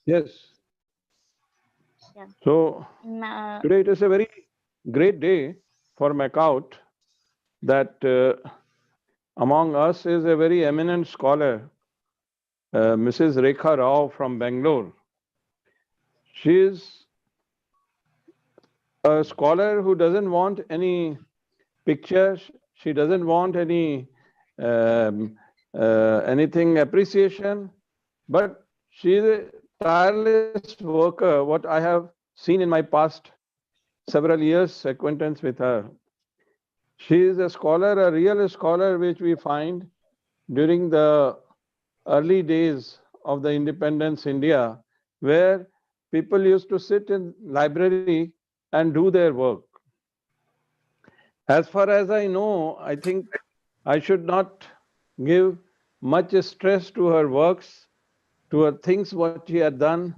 Yes. Yeah. So today it is a very great day for MAKAUT that among us is a very eminent scholar, Mrs. Rekha Rao from Bangalore. She is a scholar who doesn't want any pictures. She doesn't want um, anything appreciation, but she is a tireless worker. What I have seen in my past several years acquaintance with her. She is a scholar, a real scholar, which we find during the early days of the independence India, where people used to sit in library and do their work. As far as I know, I think I should not give much stress to her works, to her things what she had done,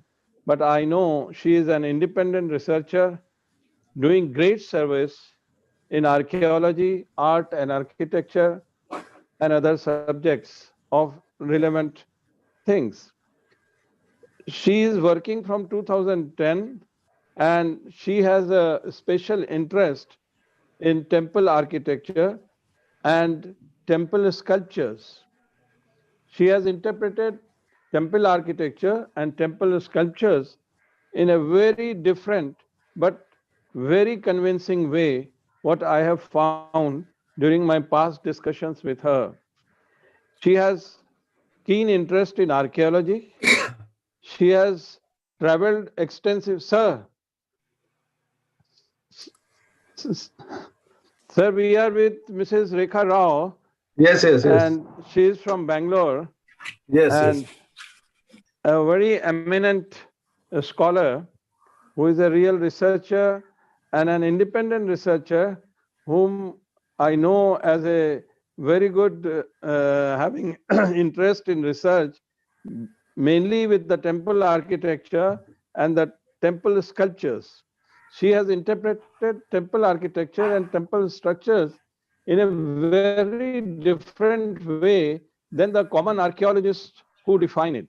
but I know she is an independent researcher doing great service in archaeology, art and architecture and other subjects of relevant things. She is working from 2010 and she has a special interest in temple architecture and temple sculptures. She has interpreted temple architecture and temple sculptures in a very different but very convincing way, what I have found during my past discussions with her. She has keen interest in archaeology. She has traveled extensive. Sir, we are with Mrs. Rekha Rao, Yes, yes, yes. and she is from Bangalore, Yes, yes. and a very eminent scholar who is a real researcher and an independent researcher whom I know as a very good having interest in research, mainly with the temple architecture and the temple sculptures. She has interpreted temple architecture and temple structures in a very different way than the common archaeologists who define it.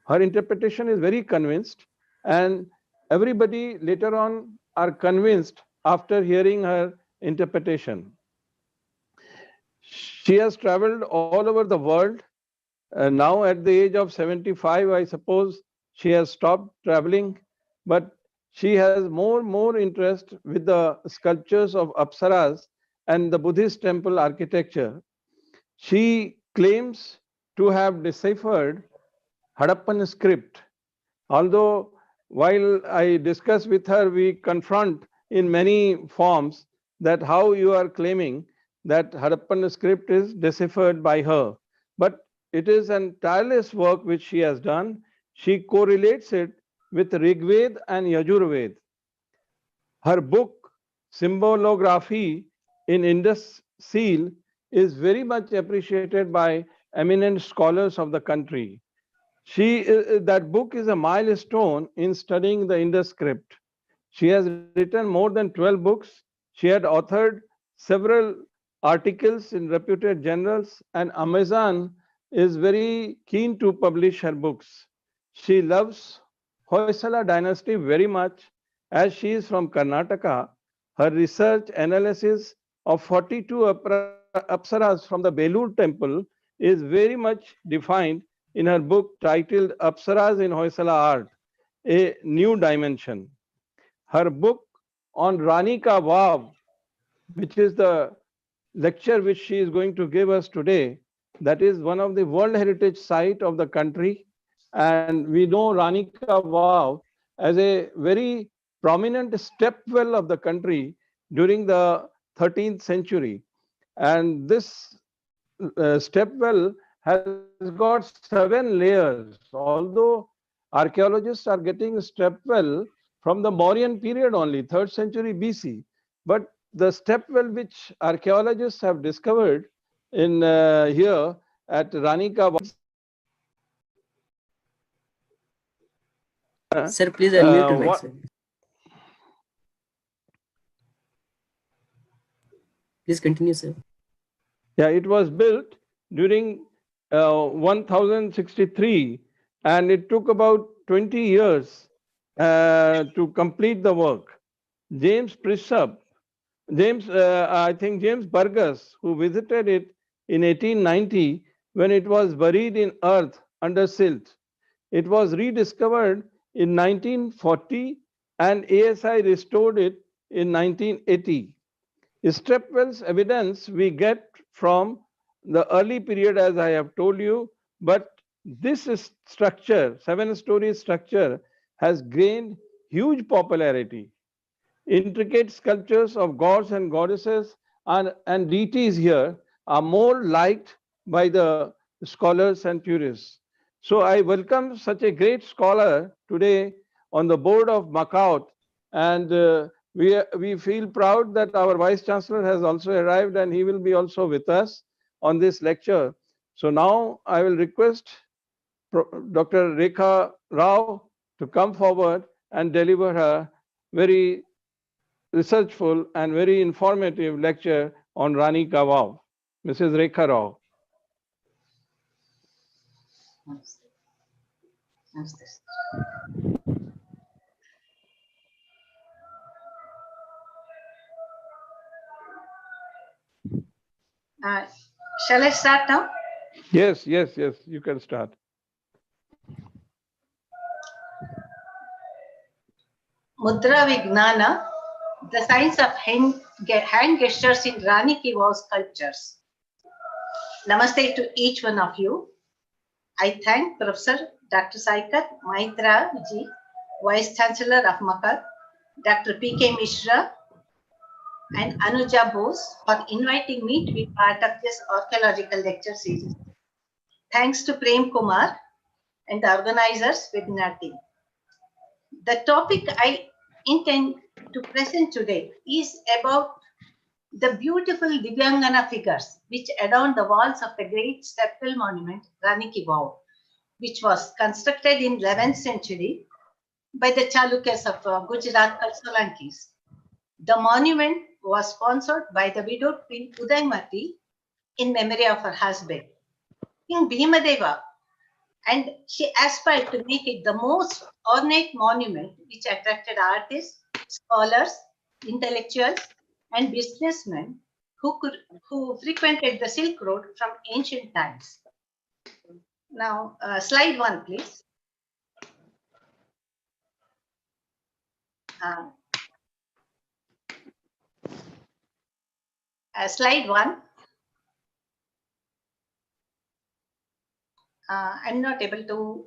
Her interpretation is very convinced, and everybody later on are convinced after hearing her interpretation. She has traveled all over the world. Now, at the age of 75, I suppose she has stopped traveling, but she has more interest with the sculptures of Apsaras and the Buddhist temple architecture. She claims to have deciphered Harappan script. Although, while I discuss with her, we confront in many forms that how you are claiming that Harappan script is deciphered by her. But it is an tireless work which she has done. She correlates it with Rigved and Yajurved. Her book, Symbolography in Indus Seal, is very much appreciated by eminent scholars of the country. That book is a milestone in studying the Indus script. She has written more than 12 books. She had authored several articles in reputed journals, and Amazon is very keen to publish her books. She loves Hoysala dynasty very much as she is from Karnataka. Her research analysis of 42 apsaras from the Belur temple is very much defined in her book titled Apsaras in Hoysala Art, A New Dimension. Her book on Rani Ka Vav, which is the lecture which she is going to give us today, that is one of the World Heritage Site of the country. And we know Rani Ka Vav as a very prominent stepwell of the country during the 13th century. And this stepwell has got 7 layers, although archaeologists are getting stepwell from the Mauryan period only, 3rd century BC. But the stepwell which archaeologists have discovered in here at Ranika, Sir, please unmute your mic, what, sir. Please continue, sir. yeah, it was built during 1063, and it took about 20 years to complete the work. James Prishap, I think James Burgess, who visited it in 1890 when it was buried in earth under silt. It was rediscovered in 1940 and ASI restored it in 1980. Strepwell's evidence we get from the early period, as I have told you, but this structure, 7-story structure, has gained huge popularity. Intricate sculptures of gods and goddesses and deities here are more liked by the scholars and purists. So I welcome such a great scholar today on the board of MAKAUT, and we feel proud that our Vice Chancellor has also arrived and he will be also with us on this lecture. So now I will request Dr. Rekha Rao to come forward and deliver her very researchful and very informative lecture on Rani Ki Vav. Mrs. Rekha Rao. Shall I start now? Yes, you can start. Mudra Vijnana, the science of hand gestures in Rani Ki Vav sculptures. Namaste to each one of you. I thank Professor Dr. Saikat Maitra Ji, Vice Chancellor of MAKAUT, Dr. P.K. Mishra, and Anuja Bose for inviting me to be part of this archaeological lecture series. Thanks to Prem Kumar and the organizers webinar team. The topic I intend to present today is about the beautiful Divyangana figures which adorn the walls of the great stepwell monument Rani Ki Vav, which was constructed in 11th century by the Chalukyas of Gujarat called Solankis. The monument was sponsored by the widowed Queen Udaymati in memory of her husband, King Bhimadeva, and she aspired to make it the most ornate monument which attracted artists, scholars, intellectuals, and businessmen who frequented the Silk Road from ancient times. Now, slide 1, please. Slide 1. I'm not able to.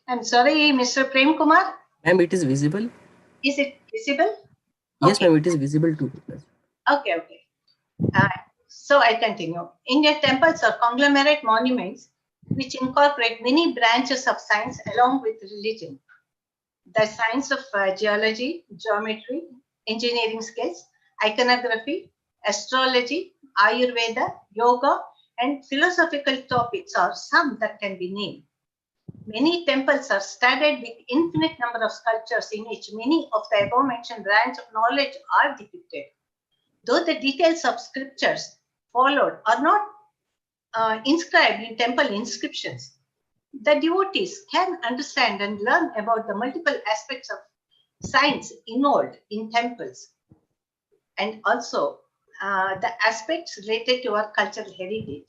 I'm sorry, Mr. Prem Kumar. Ma'am, it is visible. Is it visible? Yes, okay. Ma'am, it is visible too. Okay. So I continue. Indian temples are conglomerate monuments which incorporate many branches of science along with religion. The science of geology, geometry, engineering skills, iconography, astrology, Ayurveda, yoga, and philosophical topics are some that can be named. Many temples are studded with infinite number of sculptures in which many of the above mentioned branches of knowledge are depicted. Though the details of scriptures followed are not inscribed in temple inscriptions, the devotees can understand and learn about the multiple aspects of science involved in temples and also the aspects related to our cultural heritage.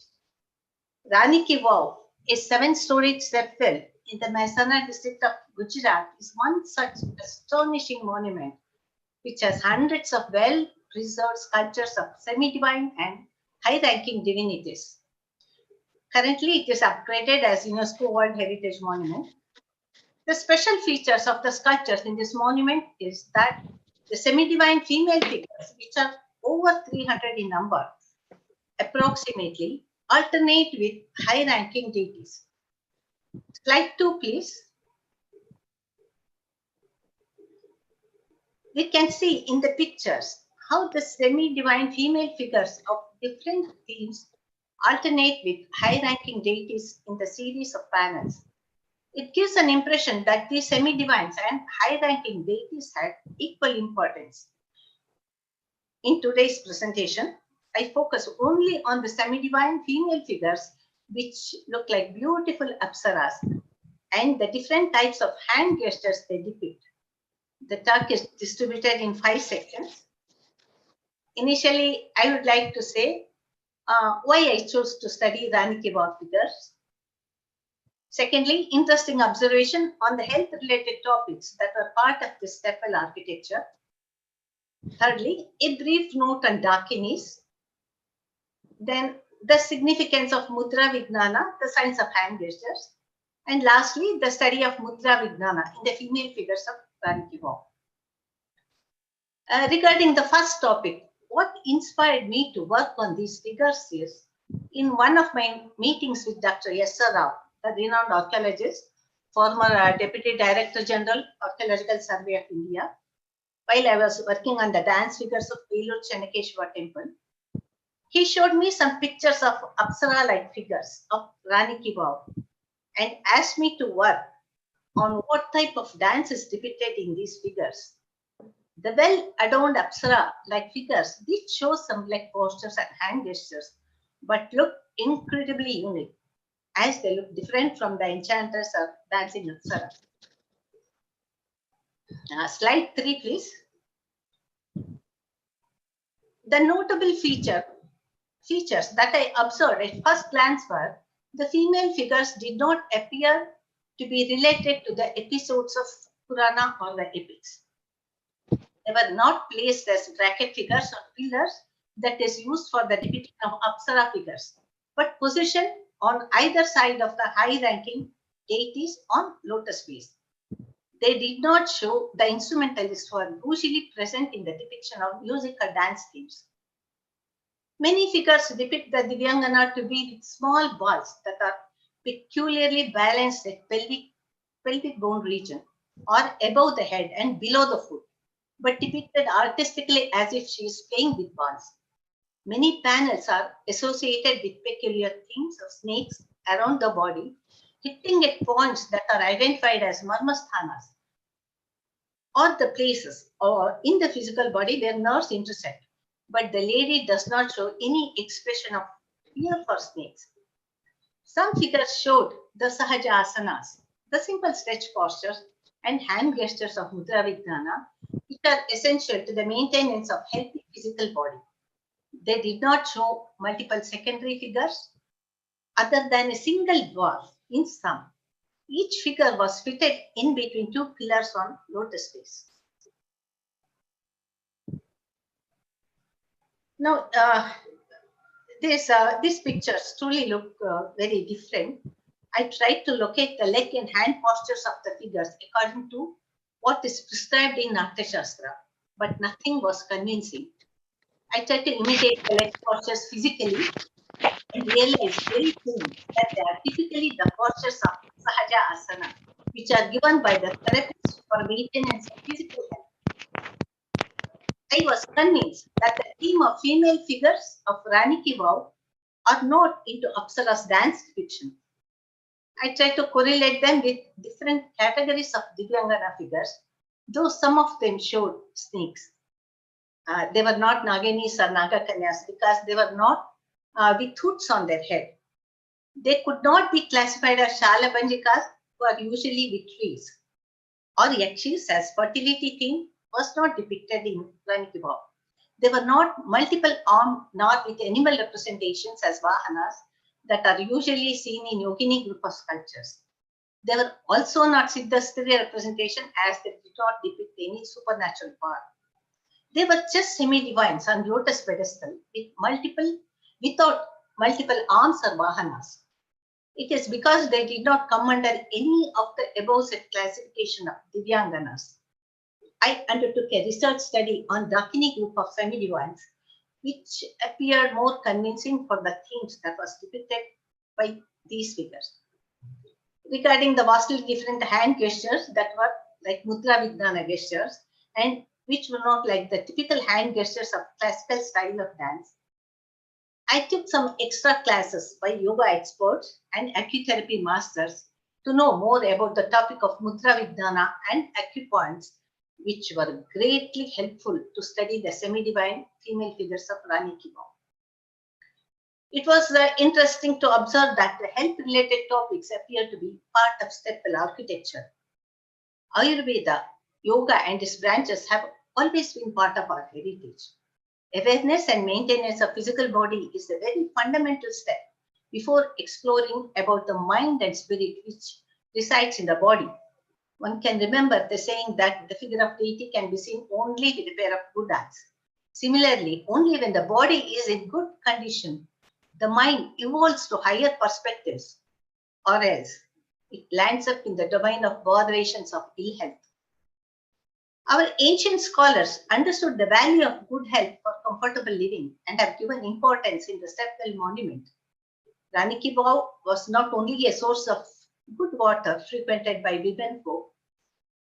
Rani Ki Vav, a 7-story stepwell in the Mehsana district of Gujarat, is one such astonishing monument which has hundreds of well-preserved sculptures of semi-divine and high-ranking divinities. Currently, it is upgraded as UNESCO World Heritage Monument. The special features of the sculptures in this monument is that the semi-divine female figures, which are over 300 in number, approximately, alternate with high-ranking deities. Slide 2, please. We can see in the pictures how the semi-divine female figures of different themes alternate with high-ranking deities in the series of panels. It gives an impression that these semi-divines and high-ranking deities had equal importance. In today's presentation, I focus only on the semi-divine female figures which look like beautiful apsaras and the different types of hand gestures they depict. The talk is distributed in 5 sections. Initially, I would like to say why I chose to study Rani Ki Vav figures. Secondly, interesting observation on the health-related topics that were part of this temple architecture. Thirdly, a brief note on dakinis. Then the significance of Mudra Vijnana, the science of hand gestures. And lastly, the study of Mudra Vijnana in the female figures of Rani Ki Vav. Regarding the first topic, what inspired me to work on these figures is, in one of my meetings with Dr. S.R. Rao, a renowned archaeologist, former Deputy Director General, Archaeological Survey of India, while I was working on the dance figures of Velur Chennakeshwar temple, he showed me some pictures of Apsara-like figures of Rani Ki Vav and asked me to work on what type of dance is depicted in these figures. The well-adorned Apsara-like figures did show some leg postures and hand gestures, but look incredibly unique, as they look different from the enchanters or dancing Apsara. Slide 3, please. The notable features that I observed at first glance were the female figures did not appear to be related to the episodes of Purana or the epics. They were not placed as bracket figures or pillars that is used for the depiction of Apsara figures, but positioned on either side of the high-ranking deities on lotus base. They did not show the instrumentalists who are usually present in the depiction of music or dance themes. Many figures depict the Divyangana to be with small balls that are peculiarly balanced at pelvic bone region or above the head and below the foot, but depicted artistically as if she is playing with balls. Many panels are associated with peculiar themes of snakes around the body, hitting at points that are identified as marmasthanas, or the places or in the physical body where nerves intersect. But the lady does not show any expression of fear for snakes. Some figures showed the Sahaja asanas, the simple stretch postures and hand gestures of Mudra Vijnana, which are essential to the maintenance of healthy physical body. They did not show multiple secondary figures other than a single dwarf in some. Each figure was fitted in between two pillars on lotus base. Now, these pictures truly look very different. I tried to locate the leg and hand postures of the figures according to what is prescribed in Natya Shastra, but nothing was convincing. I tried to imitate the leg postures physically and realized very soon that they are typically the postures of Sahaja Asana, which are given by the therapist for maintenance of physical health. I was convinced that the theme of female figures of Rani Ki Vav are not into Apsara's dance depiction. I tried to correlate them with different categories of Divyangana figures, though some of them showed snakes. They were not Naginis or Nagakanyas because they were not with hoods on their head. They could not be classified as Shalabanjikas, who are usually with trees, or Yakshis, as fertility theme was not depicted in Rani Ki Vav. They were not multiple armed nor with animal representations as Vahanas that are usually seen in Yogini group of sculptures. They were also not Siddhasthirya representation as they did not depict any supernatural power. They were just semi-divines on lotus pedestal without multiple arms or Vahanas. It is because they did not come under any of the above said classification of Divyanganas. I undertook a research study on Dakini group of semi-divines, which appeared more convincing for the themes that was depicted by these figures. Regarding the vastly different hand gestures that were like Mudra Vijnana gestures and which were not like the typical hand gestures of classical style of dance, I took some extra classes by yoga experts and acutherapy masters to know more about the topic of Mudra Vijnana and acupoints, which were greatly helpful to study the semi-divine female figures of Rani Ki Vav. It was interesting to observe that the health-related topics appear to be part of temple architecture. Ayurveda, yoga, and its branches have always been part of our heritage. Awareness and maintenance of physical body is a very fundamental step before exploring about the mind and spirit which resides in the body. One can remember the saying that the figure of deity can be seen only with a pair of good eyes. Similarly, only when the body is in good condition, the mind evolves to higher perspectives, or else it lands up in the domain of botherations of ill health. Our ancient scholars understood the value of good health for comfortable living and have given importance in the stepwell monument. Rani Ki Vav was not only a source of good water frequented by women folk,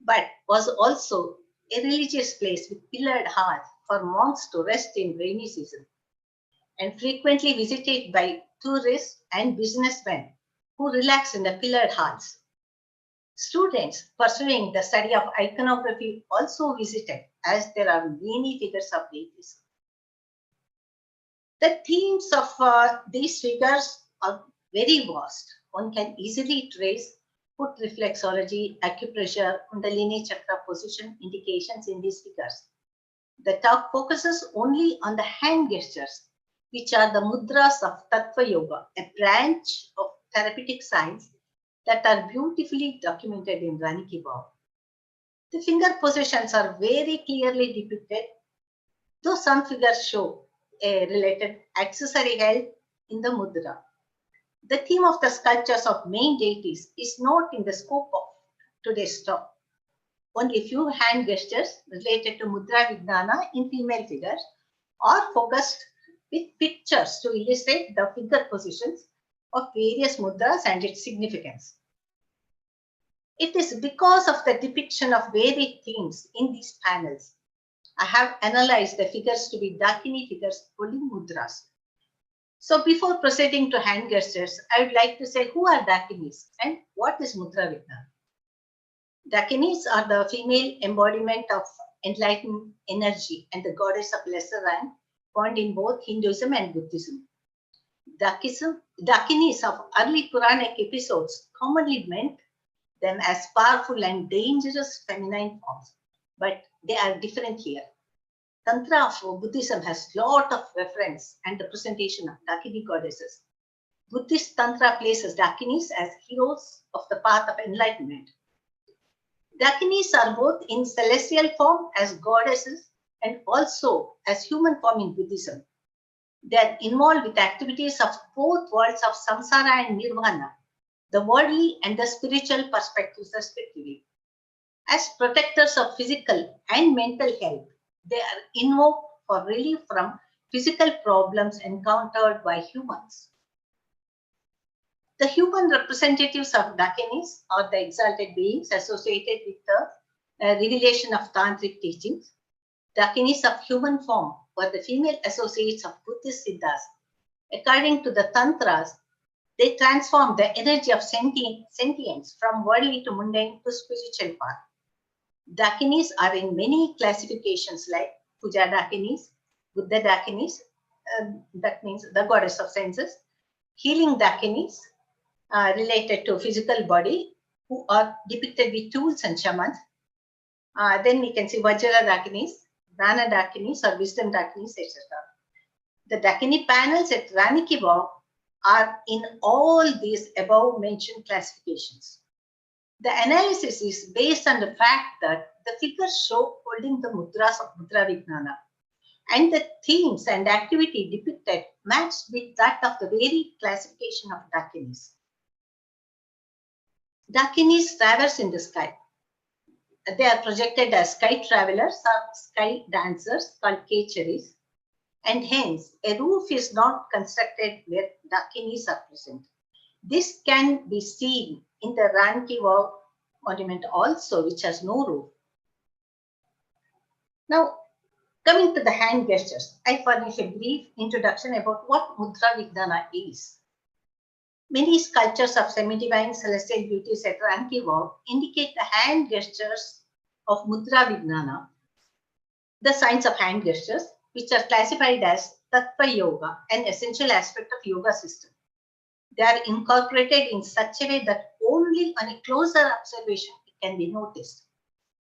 but was also a religious place with pillared halls for monks to rest in rainy season, and frequently visited by tourists and businessmen who relax in the pillared halls. Students pursuing the study of iconography also visited, as there are many figures of deities. The themes of these figures are very vast. One can easily trace foot reflexology, acupressure, kundalini chakra position indications in these figures. The talk focuses only on the hand gestures, which are the mudras of Tattva Yoga, a branch of therapeutic science that are beautifully documented in Rani Ki Vav. The finger positions are very clearly depicted, though some figures show a related accessory held in the mudra. The theme of the sculptures of main deities is not in the scope of today's talk. Only few hand gestures related to Mudra Vijnana in female figures are focused with pictures to illustrate the figure positions of various mudras and its significance. It is because of the depiction of varied themes in these panels, I have analyzed the figures to be dakini figures holding mudras. So before proceeding to hand gestures, I would like to say who are dakinis and what is Mudra Vijnana. Dakinis are the female embodiment of enlightened energy and the goddess of lesser rank, found in both Hinduism and Buddhism. Dakinis of early Puranic episodes commonly meant them as powerful and dangerous feminine forms, but they are different here. Tantra of Buddhism has lot of reference and representation of Dakini goddesses. Buddhist Tantra places Dakinis as heroes of the path of enlightenment. Dakinis are both in celestial form as goddesses and also as human form in Buddhism. They are involved with activities of both worlds of samsara and nirvana, the worldly and the spiritual perspectives respectively. As protectors of physical and mental health, they are invoked for relief from physical problems encountered by humans. The human representatives of Dakinis are the exalted beings associated with the revelation of tantric teachings. Dakinis of human form were the female associates of Buddhist siddhas. According to the tantras, they transform the energy of sentience from worldly to mundane to spiritual path. Dakinis are in many classifications like Puja Dakinis, Buddha Dakinis, that means the goddess of senses, healing Dakinis related to physical body, who are depicted with tools and shamans. Then we can see Vajra Dakinis, Dana Dakinis or Wisdom Dakinis, etc. The Dakini panels at Rani Ki Vav are in all these above mentioned classifications. The analysis is based on the fact that the figures show holding the mudras of Mudra Vijnana and the themes and activity depicted matched with that of the varied classification of Dakinis. Dakinis traverse in the sky. They are projected as sky travelers or sky dancers called Categorizing, and hence a roof is not constructed where Dakinis are present. This can be seen in the Rani Ki Vav monument also, which has no roof. Now, coming to the hand gestures, I furnish a brief introduction about what Mudra Vijnana is. Many sculptures of semi-divine celestial beauties at Rani Ki Vav indicate the hand gestures of Mudra Vijnana, the science of hand gestures, which are classified as Tattva Yoga, an essential aspect of yoga system. They are incorporated in such a way that only on a closer observation it can be noticed.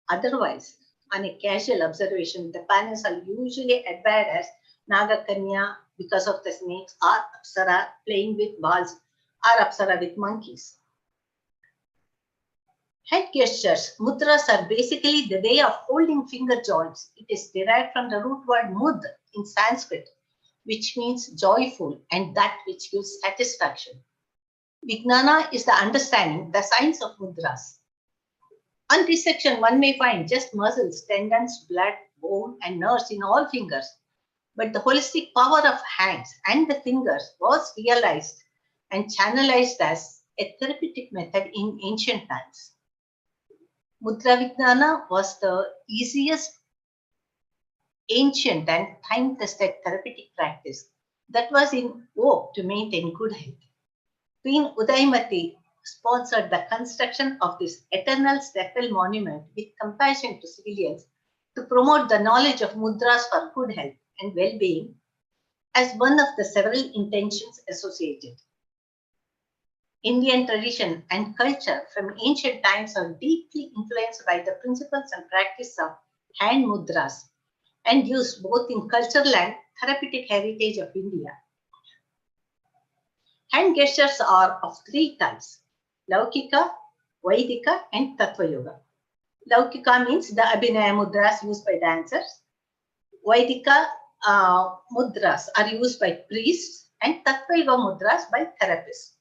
Otherwise, on a casual observation, the panels are usually admired as Nagakanya because of the snakes, or Apsara playing with balls, or Apsara with monkeys. Head gestures, mudras, are basically the way of holding finger joints. It is derived from the root word mud in Sanskrit, which means joyful and that which gives satisfaction. Vijnana is the understanding, the science of mudras. On this section, one may find just muscles, tendons, blood, bone, and nerves in all fingers. But the holistic power of hands and the fingers was realized and channelized as a therapeutic method in ancient times. Mudra Vijnana was the easiest, ancient, and time-tested therapeutic practice that was in vogue to maintain good health. Queen Udaymati sponsored the construction of this eternal stepwell monument with compassion to civilians to promote the knowledge of mudras for good health and well-being as one of the several intentions associated. Indian tradition and culture from ancient times are deeply influenced by the principles and practice of hand mudras and used both in cultural and therapeutic heritage of India. Hand gestures are of three types: Laukika, Vaidika, and Tattva Yoga. Laukika means the Abhinaya mudras used by dancers. Vaidika mudras are used by priests, and Tattva Yoga mudras by therapists.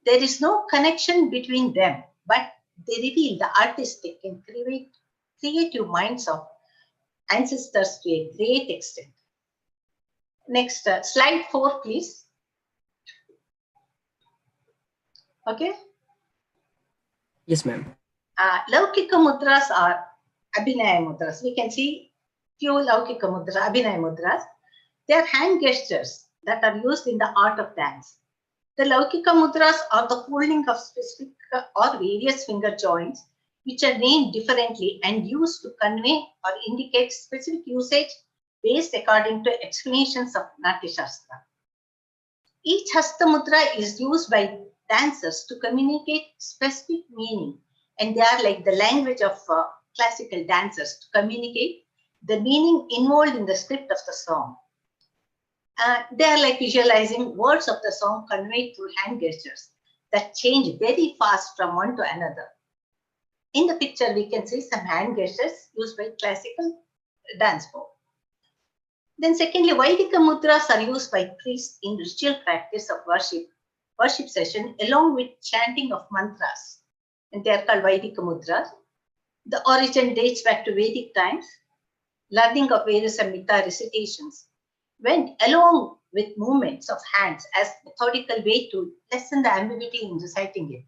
There is no connection between them, but they reveal the artistic and creative minds of ancestors to a great extent. Next, slide 4, please. Okay. Yes, ma'am. Laukika mudras are Abhinaya mudras. We can see few Laukika mudras, Abhinaya mudras. They are hand gestures that are used in the art of dance. The Laukika mudras are the holding of specific or various finger joints, which are named differently and used to convey or indicate specific usage based according to explanations of Natya Shastra. Each Hasta mudra is used by dancers to communicate specific meaning, and they are like the language of classical dancers to communicate the meaning involved in the script of the song. They are like visualizing words of the song conveyed through hand gestures that change very fast from one to another. In the picture, we can see some hand gestures used by classical dance form. Then secondly, Vaidika mudras are used by priests in ritual practice of worship session along with chanting of mantras, and they are called Vaidika mudras. The origin dates back to Vedic times. Learning of Vedas and Samhita recitations went along with movements of hands as methodical way to lessen the ambiguity in reciting it.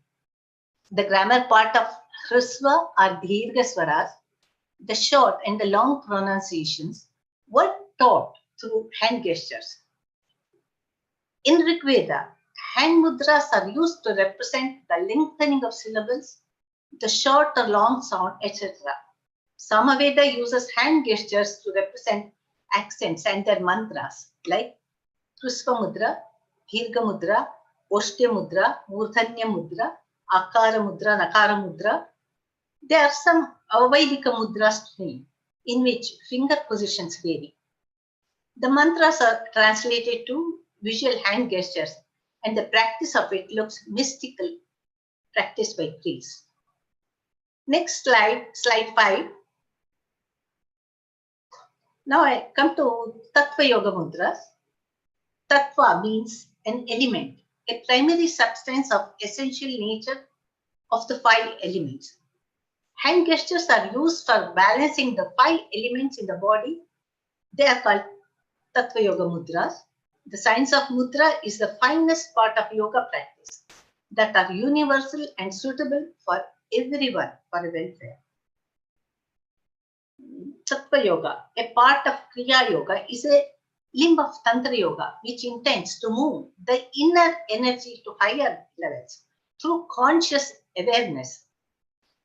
The grammar part of Hrisva or Dirgha swaras, the short and the long pronunciations, were taught through hand gestures. In Rig Veda, hand mudras are used to represent the lengthening of syllables, the short or long sound, etc. Samaveda uses hand gestures to represent accents and their mantras like Krispa Mudra, Dirgha Mudra, Oshtya Mudra, Murdhanya Mudra, Akara Mudra, Nakara Mudra. There are some Avaidika mudras too, in which finger positions vary. The mantras are translated to visual hand gestures, and the practice of it looks mystical, practiced by priests. Next slide, slide 5. Now I come to Tattva Yoga mudras. Tattva means an element, a primary substance of essential nature of the 5 elements. Hand gestures are used for balancing the 5 elements in the body. They are called Tattva Yoga mudras. The science of mudra is the finest part of yoga practice that are universal and suitable for everyone for welfare. Tattva Yoga, a part of Kriya Yoga, is a limb of Tantra Yoga which intends to move the inner energy to higher levels through conscious awareness.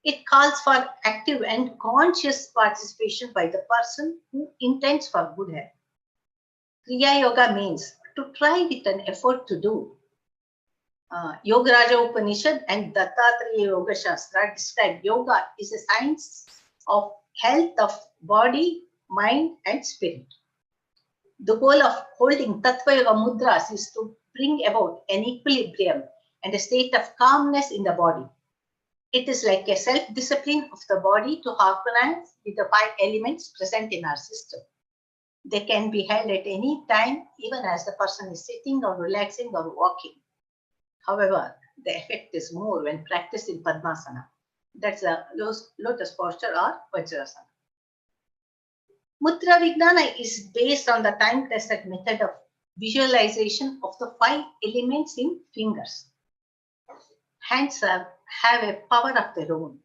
It calls for active and conscious participation by the person who intends for good health. Kriya Yoga means to try with an effort to do. Yogaraja Upanishad and Dattatreya Yoga Shastra describe yoga is a science of health of body, mind, and spirit. The goal of holding Tattva Yoga mudras is to bring about an equilibrium and a state of calmness in the body. It is like a self-discipline of the body to harmonize with the 5 elements present in our system. They can be held at any time, even as the person is sitting or relaxing or walking. However, the effect is more when practiced in Padmasana. That's a lotus posture or Vajrasana. Mudra Vijnana is based on the time-tested method of visualization of the 5 elements in fingers. Hands have a power of their own.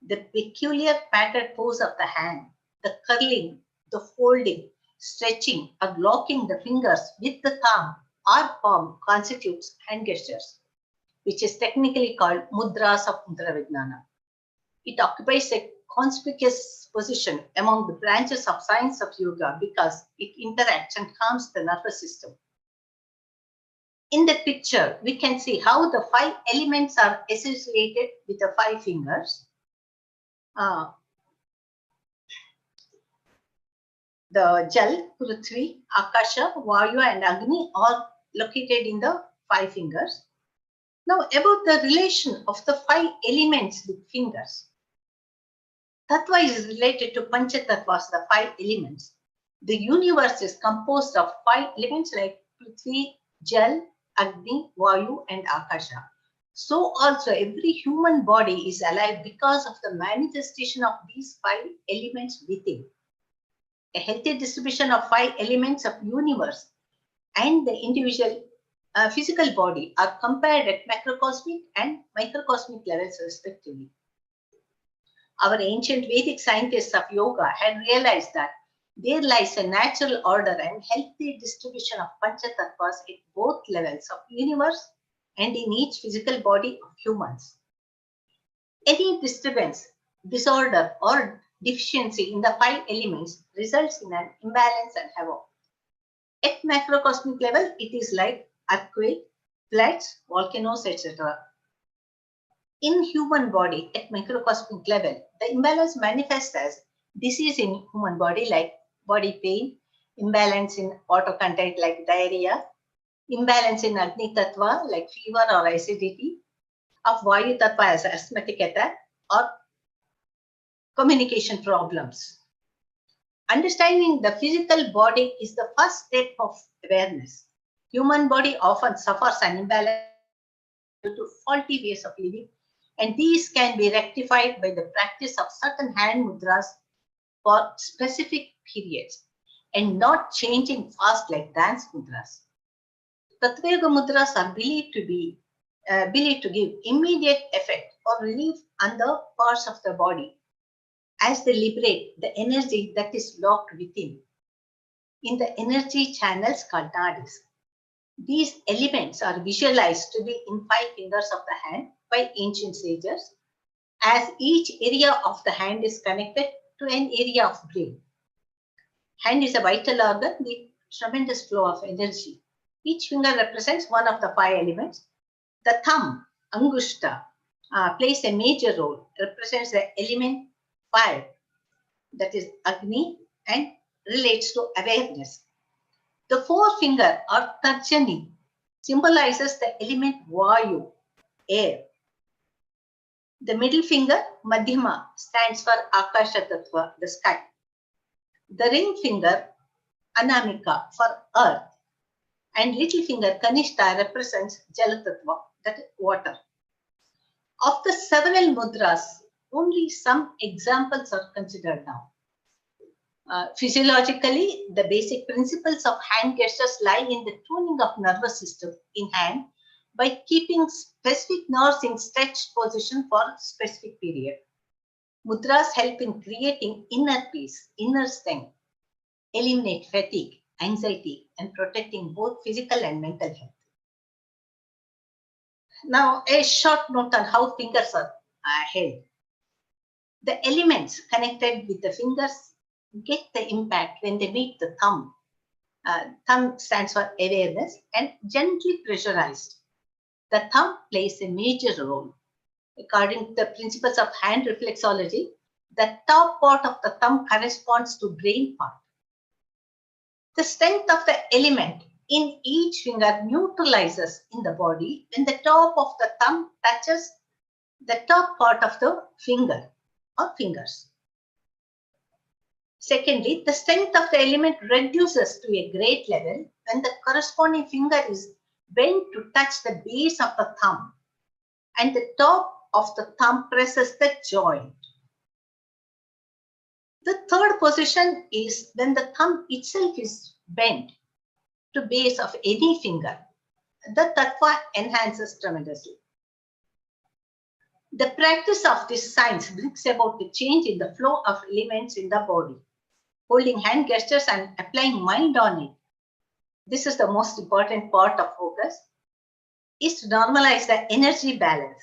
The peculiar patterned pose of the hand, the curling, the folding, stretching, or locking the fingers with the thumb or palm constitutes hand gestures, which is technically called mudras of Mudra Vijnana. It occupies a conspicuous position among the branches of science of yoga because it interacts and calms the nervous system. In the picture, we can see how the 5 elements are associated with the 5 fingers. The Jal, Prithvi, Akasha, Vayu, and Agni are located in the 5 fingers. Now, about the relation of the 5 elements with fingers. Tattva is related to Panchatattvas, the 5 elements. The universe is composed of 5 elements like Prithvi, Jal, Agni, Vayu, and Akasha. So also every human body is alive because of the manifestation of these 5 elements within. A healthy distribution of 5 elements of universe and the individual physical body are compared at macrocosmic and microcosmic levels respectively. Our ancient Vedic scientists of yoga had realized that there lies a natural order and healthy distribution of Panchatattvas at both levels of universe and in each physical body of humans. Any disturbance, disorder, or deficiency in the 5 elements results in an imbalance and havoc. At macrocosmic level, it is like earthquake, floods, volcanoes, etc. In human body at microcosmic level, the imbalance manifests as disease in human body like body pain, imbalance in water content like diarrhea, imbalance in Agni Tattva like fever or acidity, of Vayu Tattva as asthmatic attack or communication problems. Understanding the physical body is the first step of awareness. Human body often suffers an imbalance due to faulty ways of living, and these can be rectified by the practice of certain hand mudras for specific periods and not changing fast like dance mudras. Tattva Yoga mudras are believed to give immediate effect or relief on the parts of the body as they liberate the energy that is locked within in the energy channels called nadis. These elements are visualized to be in 5 fingers of the hand by ancient sages, as each area of the hand is connected to an area of brain. Hand is a vital organ with tremendous flow of energy. Each finger represents one of the 5 elements. The thumb, Angushta, plays a major role, represents the element fire, that is Agni, and relates to awareness. The forefinger or Tarjani symbolizes the element Vayu, air. The middle finger, Madhyama, stands for Akasha Tattva, the sky. The ring finger, Anamika, for earth. And little finger, Kanishta, represents Jala Tattva, that is water. Of the several mudras, only some examples are considered now. Physiologically, the basic principles of hand gestures lie in the tuning of nervous system in hand by keeping specific nerves in stretched position for a specific period. Mudras help in creating inner peace, inner strength, eliminate fatigue, anxiety, and protecting both physical and mental health. Now, a short note on how fingers are held. The elements connected with the fingers get the impact when they meet the thumb. Thumb stands for awareness, and gently pressurized. The thumb plays a major role. According to the principles of hand reflexology, the top part of the thumb corresponds to brain part. The strength of the element in each finger neutralizes in the body when the top of the thumb touches the top part of the finger or fingers. Secondly, the strength of the element reduces to a great level when the corresponding finger is bent to touch the base of the thumb and the top of the thumb presses the joint. The third position is when the thumb itself is bent to base of any finger. The tattva enhances tremendously. The practice of this science brings about a change in the flow of elements in the body. Holding hand gestures and applying mind on it, this is the most important part of focus, is to normalize the energy balance,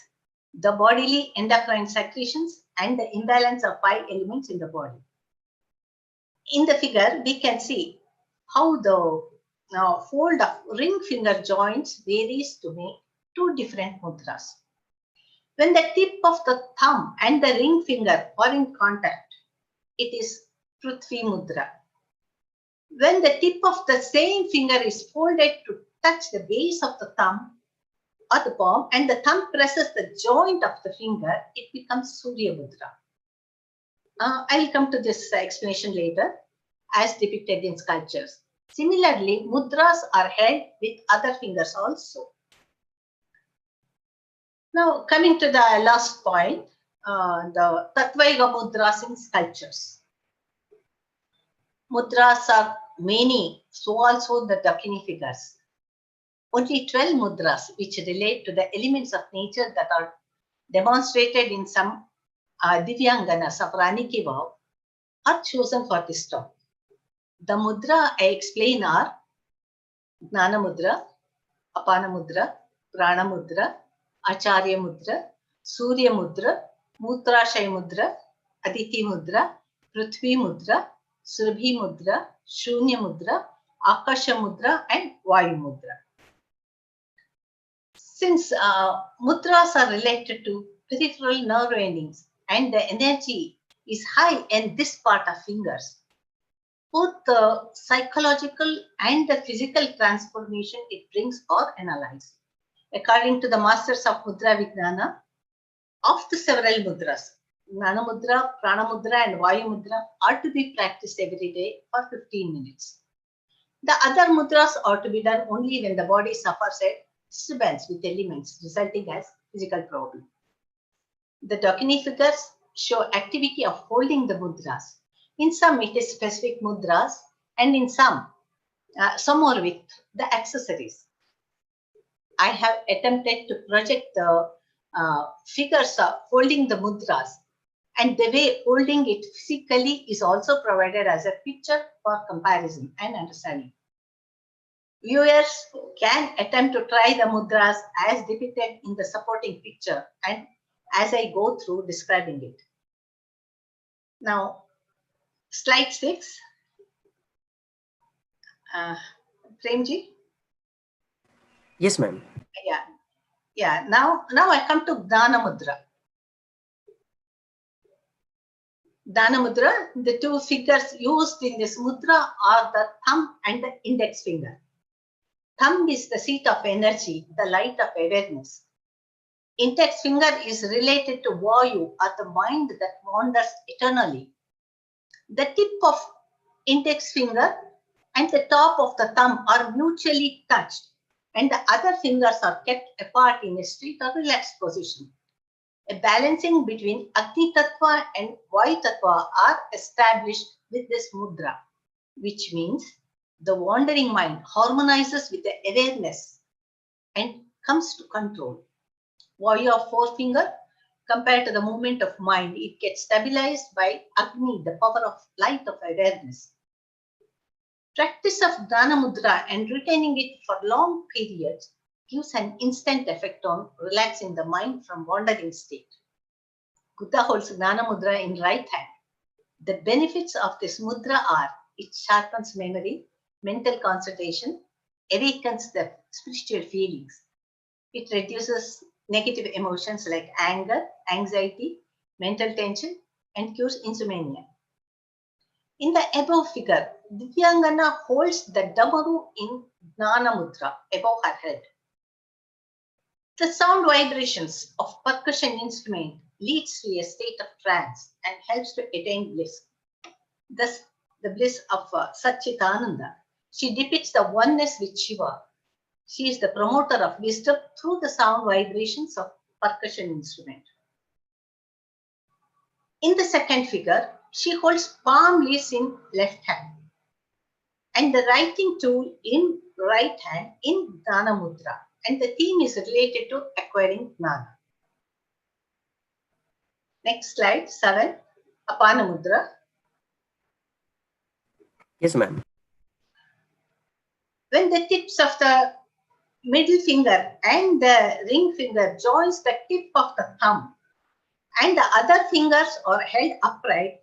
the bodily endocrine secretions, and the imbalance of 5 elements in the body. In the figure, we can see how the fold of ring finger joints varies to make 2 different mudras. When the tip of the thumb and the ring finger are in contact, it is Prithvi Mudra. When the tip of the same finger is folded to touch the base of the thumb or the palm and the thumb presses the joint of the finger, it becomes Surya Mudra. I will come to this explanation later as depicted in sculptures. Similarly, mudras are held with other fingers also. Now, coming to the last point, the Tattva mudras in sculptures. Mudras are many, so also the dakini figures. Only 12 mudras which relate to the elements of nature that are demonstrated in some Divyanganas of Rani Ki Vav are chosen for this talk. The mudra I explain are Gnana Mudra, Apana Mudra, Prana Mudra, Acharya Mudra, Surya Mudra, Mutrashaya Mudra, Aditi Mudra, Prithvi Mudra, Surabhi Mudra, Shunya Mudra, Akasha Mudra, and Vayu Mudra. Since mudras are related to peripheral nerve endings and the energy is high in this part of fingers, both the psychological and the physical transformation it brings are analyzed. According to the masters of Mudra Vijnana, of the several mudras, Gnana Mudra, Prana Mudra, and Vayu Mudra are to be practiced every day for 15 minutes. The other mudras are to be done only when the body suffers a disturbance with elements resulting as physical problem. The dakini figures show activity of holding the mudras. In some, it is specific mudras, and in some are with the accessories. I have attempted to project the figures of holding the mudras, and the way holding it physically is also provided as a picture for comparison and understanding. Viewers can attempt to try the mudras as depicted in the supporting picture and as I go through describing it. Now, slide 6. Premji? Yes, ma'am. Yeah. Now I come to Gnana Mudra. Gnana Mudra, the 2 figures used in this mudra are the thumb and the index finger. Thumb is the seat of energy, the light of awareness. Index finger is related to Vayu, or the mind that wanders eternally. The tip of index finger and the top of the thumb are mutually touched, and the other fingers are kept apart in a straight or relaxed position. A balancing between Agni Tattva and Vayu Tattva are established with this mudra, which means the wandering mind harmonizes with the awareness and comes to control. Vayu of 4 finger, compared to the movement of mind, it gets stabilized by Agni, the power of light of awareness. Practice of Gnana Mudra and retaining it for long periods gives an instant effect on relaxing the mind from wandering state. Buddha holds Gnana Mudra in right hand. The benefits of this mudra are it sharpens memory, mental concentration, awakens the spiritual feelings. It reduces negative emotions like anger, anxiety, mental tension, and cures insomnia. In the above figure, Divyangana holds the Damaru in Gnana Mudra above her head. The sound vibrations of percussion instrument leads to a state of trance and helps to attain bliss. Thus, the bliss of Satchitananda. She depicts the oneness with Shiva. She is the promoter of wisdom through the sound vibrations of percussion instrument. In the second figure, she holds palm leaves in left hand and the writing tool in right hand in Gnana Mudra. And the theme is related to acquiring Gnana. Next slide, 7, Apana Mudra. Yes, ma'am. When the tips of the middle finger and the ring finger joins the tip of the thumb and the other fingers are held upright,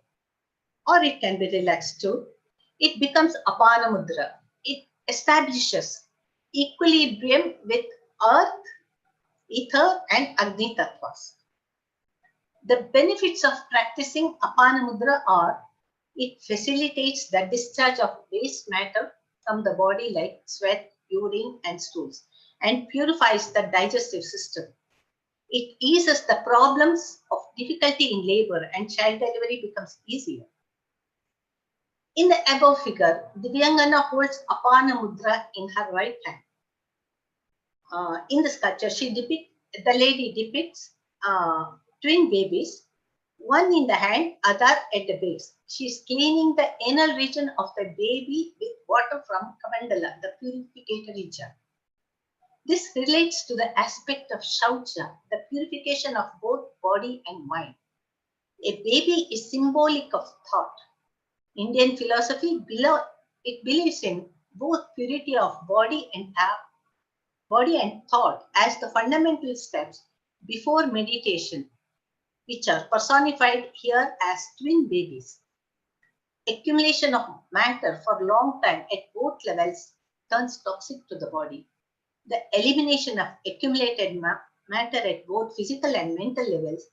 or it can be relaxed too, it becomes Apana Mudra. It establishes equilibrium with earth, ether and Agni Tattvas. The benefits of practicing Apana Mudra are it facilitates the discharge of waste matter from the body like sweat, urine and stools and purifies the digestive system. It eases the problems of difficulty in labor and child delivery becomes easier. In the above figure, Divyangana holds Apana Mudra in her right hand. In the sculpture, the lady depicts twin babies, one in the hand, other at the base. She is cleaning the anal region of the baby with water from Kamandala, the purificatory jar. This relates to the aspect of Shaucha, the purification of both body and mind. A baby is symbolic of thought. Indian philosophy believes in both purity of body and thought as the fundamental steps before meditation, which are personified here as twin babies. Accumulation of matter for a long time at both levels turns toxic to the body. The elimination of accumulated matter at both physical and mental levels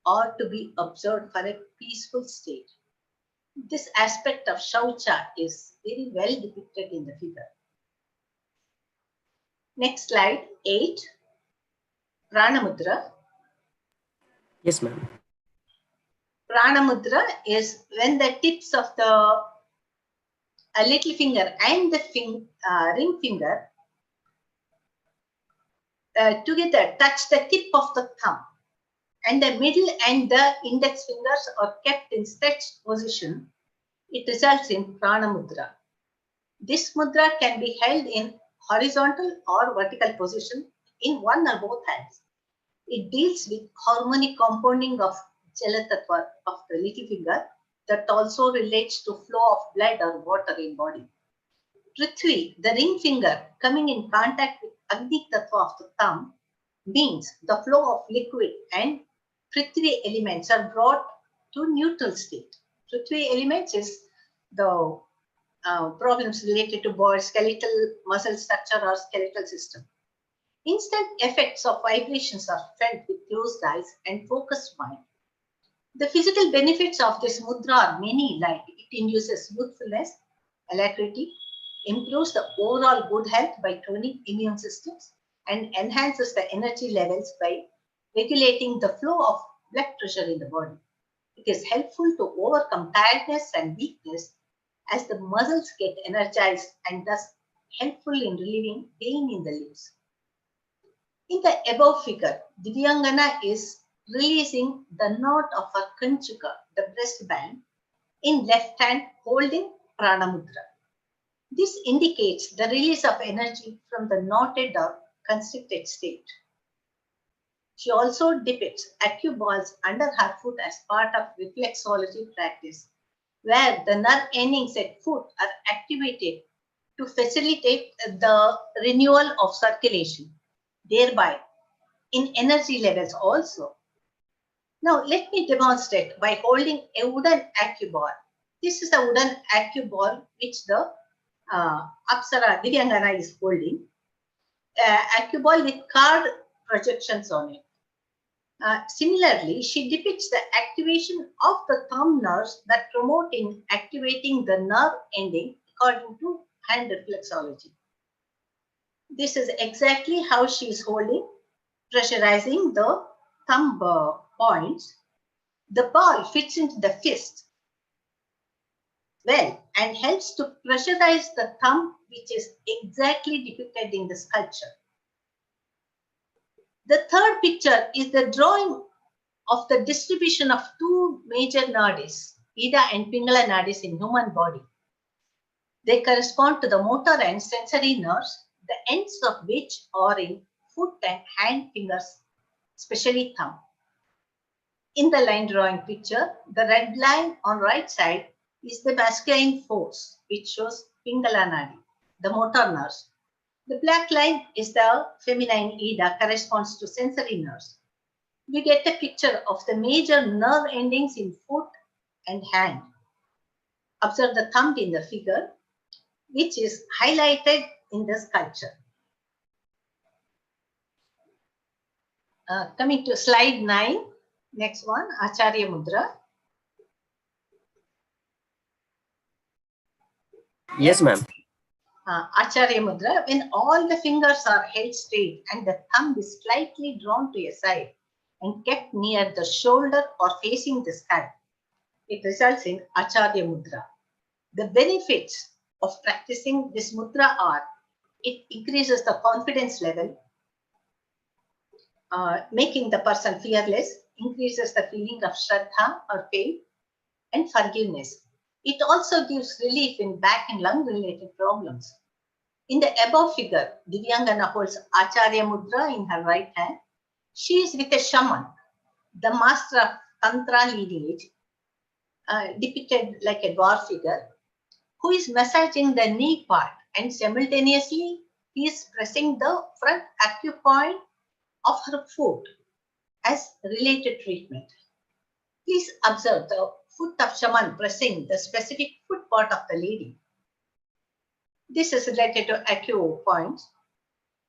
are to be observed for a peaceful state. This aspect of Shaucha is very well depicted in the figure. Next slide, 8, Prana Mudra. Yes, ma'am. Prana Mudra is when the tips of the little finger and the ring finger together touch the tip of the thumb and the middle and the index fingers are kept in stretched position. It results in Prana Mudra. This mudra can be held in horizontal or vertical position in one or both hands. It deals with harmonic compounding of Jala Tattva of the little finger that also relates to flow of blood or water in body. Prithvi, the ring finger, coming in contact with Agni Tattva of the thumb means the flow of liquid and Prithvi elements are brought to neutral state. Prithvi elements is the problems related to body, skeletal muscle structure or skeletal system. Instant effects of vibrations are felt with closed eyes and focused mind. The physical benefits of this mudra are many, like it induces youthfulness, alacrity, improves the overall good health by toning immune systems, and enhances the energy levels by regulating the flow of blood pressure in the body. It is helpful to overcome tiredness and weakness as the muscles get energized and thus helpful in relieving pain in the limbs. In the above figure, Divyangana is releasing the knot of her kanchuka, the breast band, in left hand holding Prana Mudra. This indicates the release of energy from the knotted or constricted state. She also depicts acuballs under her foot as part of reflexology practice, where the nerve endings at foot are activated to facilitate the renewal of circulation, thereby in energy levels also. Now let me demonstrate by holding a wooden acuball. This is a wooden acuball which the Apsara Divyangana is holding. Acuball with carved projections on it. Similarly, she depicts the activation of the thumb nerves that promote in activating the nerve ending according to hand reflexology. This is exactly how she is holding, pressurizing the thumb points. The ball fits into the fist well and helps to pressurize the thumb, which is exactly depicted in the sculpture. The third picture is the drawing of the distribution of two major nadis, Ida and Pingala nadis in human body. They correspond to the motor and sensory nerves, the ends of which are in foot and hand fingers, especially thumb. In the line drawing picture, the red line on right side is the masculine force, which shows Pingala nadi, the motor nerves. The black line is the feminine Ida, corresponds to sensory nerves. We get a picture of the major nerve endings in foot and hand. Observe the thumb in the figure, which is highlighted in the sculpture. Coming to slide 9, next one, Acharya Mudra. Yes, ma'am. Acharya Mudra, when all the fingers are held straight and the thumb is slightly drawn to a side and kept near the shoulder or facing the sky, it results in Acharya Mudra. The benefits of practicing this mudra are, it increases the confidence level, making the person fearless, increases the feeling of shraddha or faith, and forgiveness. It also gives relief in back and lung related problems. In the above figure, Divyangana holds Acharya Mudra in her right hand. She is with a shaman, the master of Tantra lineage, depicted like a dwarf figure, who is massaging the knee part, and simultaneously he is pressing the front acupoint of her foot as related treatment. Please observe the foot of shaman pressing the specific foot part of the lady. This is related to acupoints.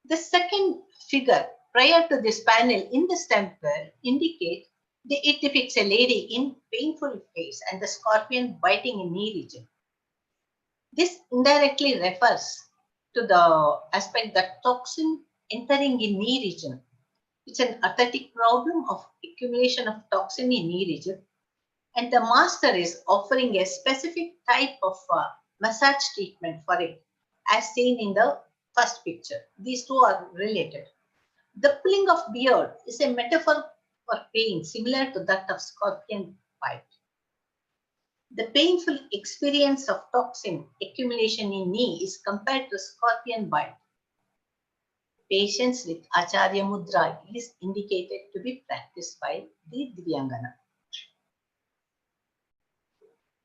The second figure prior to this panel in this temple indicate it depicts a lady in painful face and the scorpion biting in knee region. This indirectly refers to the aspect that toxin entering in knee region. It's an aesthetic problem of accumulation of toxin in knee region, and the master is offering a specific type of massage treatment for it, as seen in the first picture. These two are related. The pulling of beard is a metaphor for pain similar to that of scorpion bite. The painful experience of toxin accumulation in knee is compared to scorpion bite. Patience with Acharya Mudra is indicated to be practiced by the Divyangana.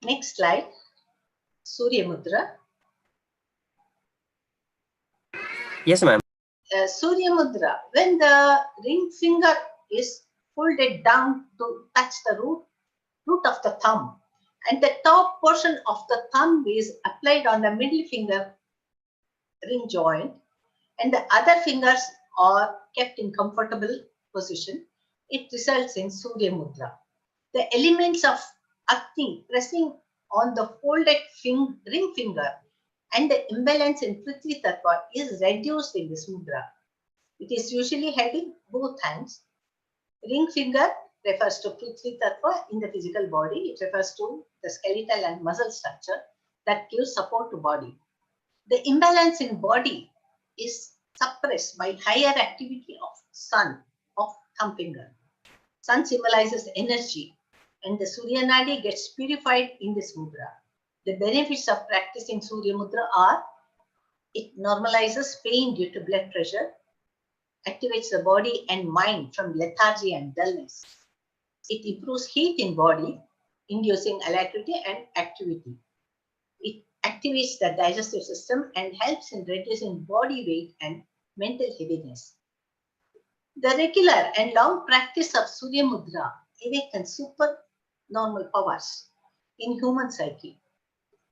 Next slide, Surya Mudra. Yes, ma'am. Surya Mudra, when the ring finger is folded down to touch the root of the thumb, and the top portion of the thumb is applied on the middle finger ring joint, and the other fingers are kept in comfortable position, it results in Surya Mudra. The elements of Agni pressing on the folded ring finger and the imbalance in Prithvi Tattva is reduced in this mudra. It is usually held in both hands. Ring finger refers to Prithvi Tattva in the physical body. It refers to the skeletal and muscle structure that gives support to body. The imbalance in body is suppressed by higher activity of sun, of thumb finger. Sun symbolizes energy, and the Surya Nadi gets purified in this mudra. The benefits of practicing Surya Mudra are, it normalizes pain due to blood pressure, activates the body and mind from lethargy and dullness. It improves heat in body, inducing alacrity and activity. It activates the digestive system and helps in reducing body weight and mental heaviness. The regular and long practice of Surya Mudra awaken super normal powers in human psyche.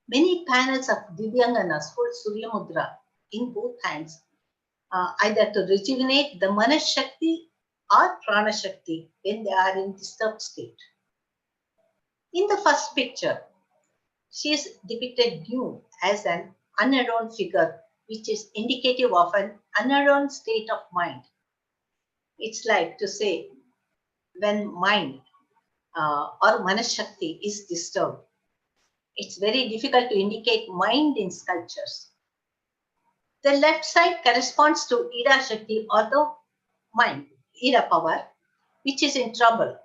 Many panels of Divyanganas hold Surya Mudra in both hands, either to rejuvenate the Manas Shakti or Prana Shakti when they are in disturbed state. In the first picture, she is depicted nude as an unadorned figure, which is indicative of an unadorned state of mind. It's like to say when mind or Manas Shakti is disturbed. It's very difficult to indicate mind in sculptures. The left side corresponds to Ida Shakti or the mind, Ida power, which is in trouble.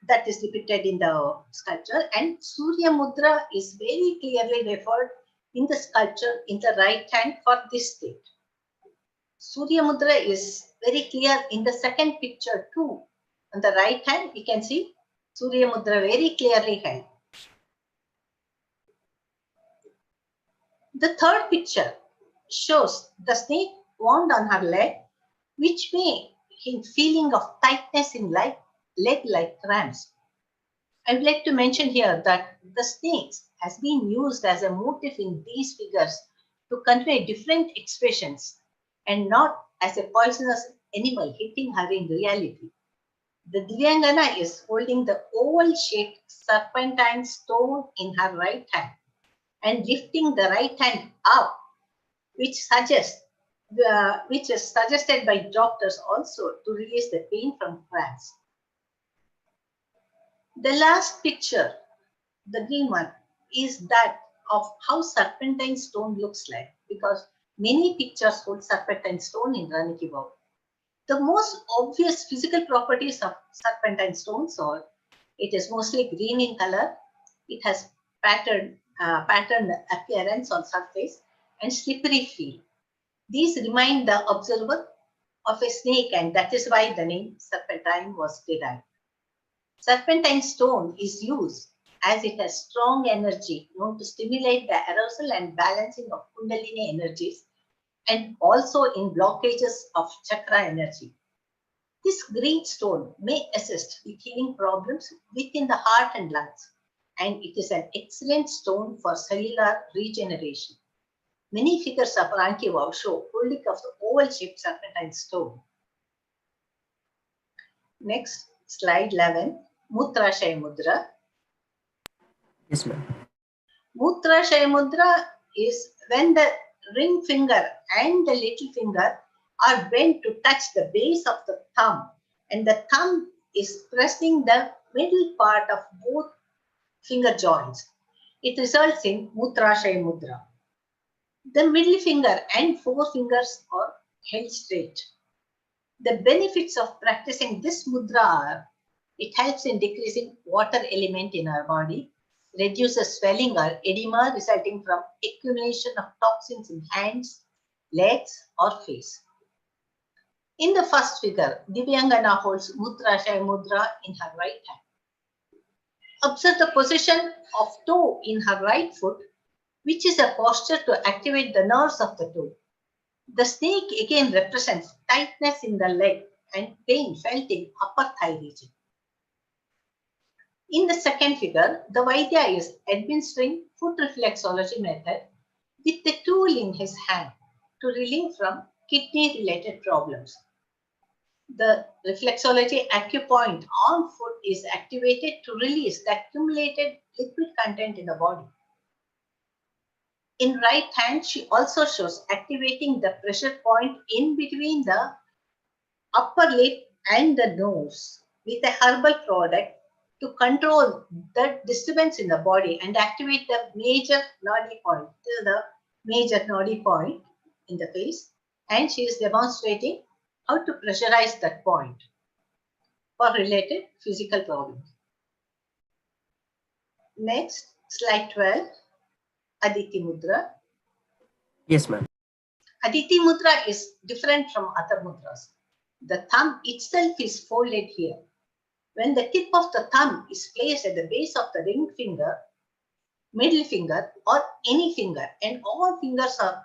That is depicted in the sculpture, and Surya Mudra is very clearly referred in the sculpture in the right hand for this state. Surya Mudra is very clear in the second picture too. On the right hand, you can see Surya Mudra very clearly held. The third picture shows the snake wound on her leg, which may hint feeling of tightness in leg like cramps. I would like to mention here that the snakes has been used as a motif in these figures to convey different expressions and not as a poisonous animal hitting her in reality. The Divyangana is holding the oval-shaped serpentine stone in her right hand and lifting the right hand up, which is suggested by doctors also to release the pain from cramps. The last picture, the green one, is that of how serpentine stone looks like, because many pictures hold serpentine stone in Rani Ki Vav. The most obvious physical properties of serpentine stones are it is mostly green in color, it has patterned appearance on surface, and slippery feel. These remind the observer of a snake, and that is why the name serpentine was derived. Serpentine stone is used as it has strong energy known to stimulate the arousal and balancing of Kundalini energies and also in blockages of chakra energy. This green stone may assist with healing problems within the heart and lungs, and it is an excellent stone for cellular regeneration. Many figures of Rani Ki Vav show holding of the oval-shaped serpentine stone. Next, slide 11, Mudra Mudra. Yes, ma'am. Mudra Mudra is when the ring finger and the little finger are bent to touch the base of the thumb, and the thumb is pressing the middle part of both finger joints. It results in Mudra Mudra. The middle finger and forefingers are held straight. The benefits of practicing this mudra are it helps in decreasing water element in our body, reduces swelling or edema resulting from accumulation of toxins in hands, legs, or face. In the first figure, Divyangana holds Mudra Mudra in her right hand. Observe the position of toe in her right foot, which is a posture to activate the nerves of the toe. The snake again represents tightness in the leg and pain felt in upper thigh region. In the second figure, the Vaidya is administering foot reflexology method with the tool in his hand to relieve from kidney-related problems. The reflexology acupoint on foot is activated to release the accumulated liquid content in the body. In right hand, she also shows activating the pressure point in between the upper lip and the nose with a herbal product to control the disturbance in the body and activate the major nadi point. This is the major nadi point in the face, and she is demonstrating how to pressurize that point for related physical problems. Next, slide 12, Aditi Mudra. Yes, ma'am. Aditi Mudra is different from other mudras. The thumb itself is folded here. When the tip of the thumb is placed at the base of the ring finger, middle finger, or any finger, and all fingers are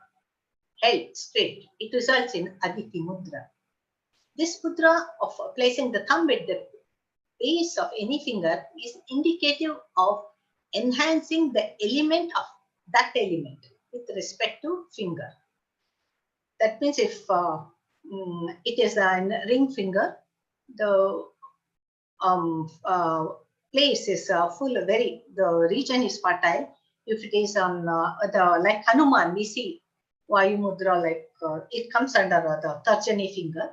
held straight, it results in Aditi Mudra. This mudra of placing the thumb at the base of any finger is indicative of enhancing the element of that element with respect to finger. That means if it is a ring finger, the place is the region is fertile. If it is on like Hanuman, we see Vayu Mudra, like it comes under the Tarjani finger.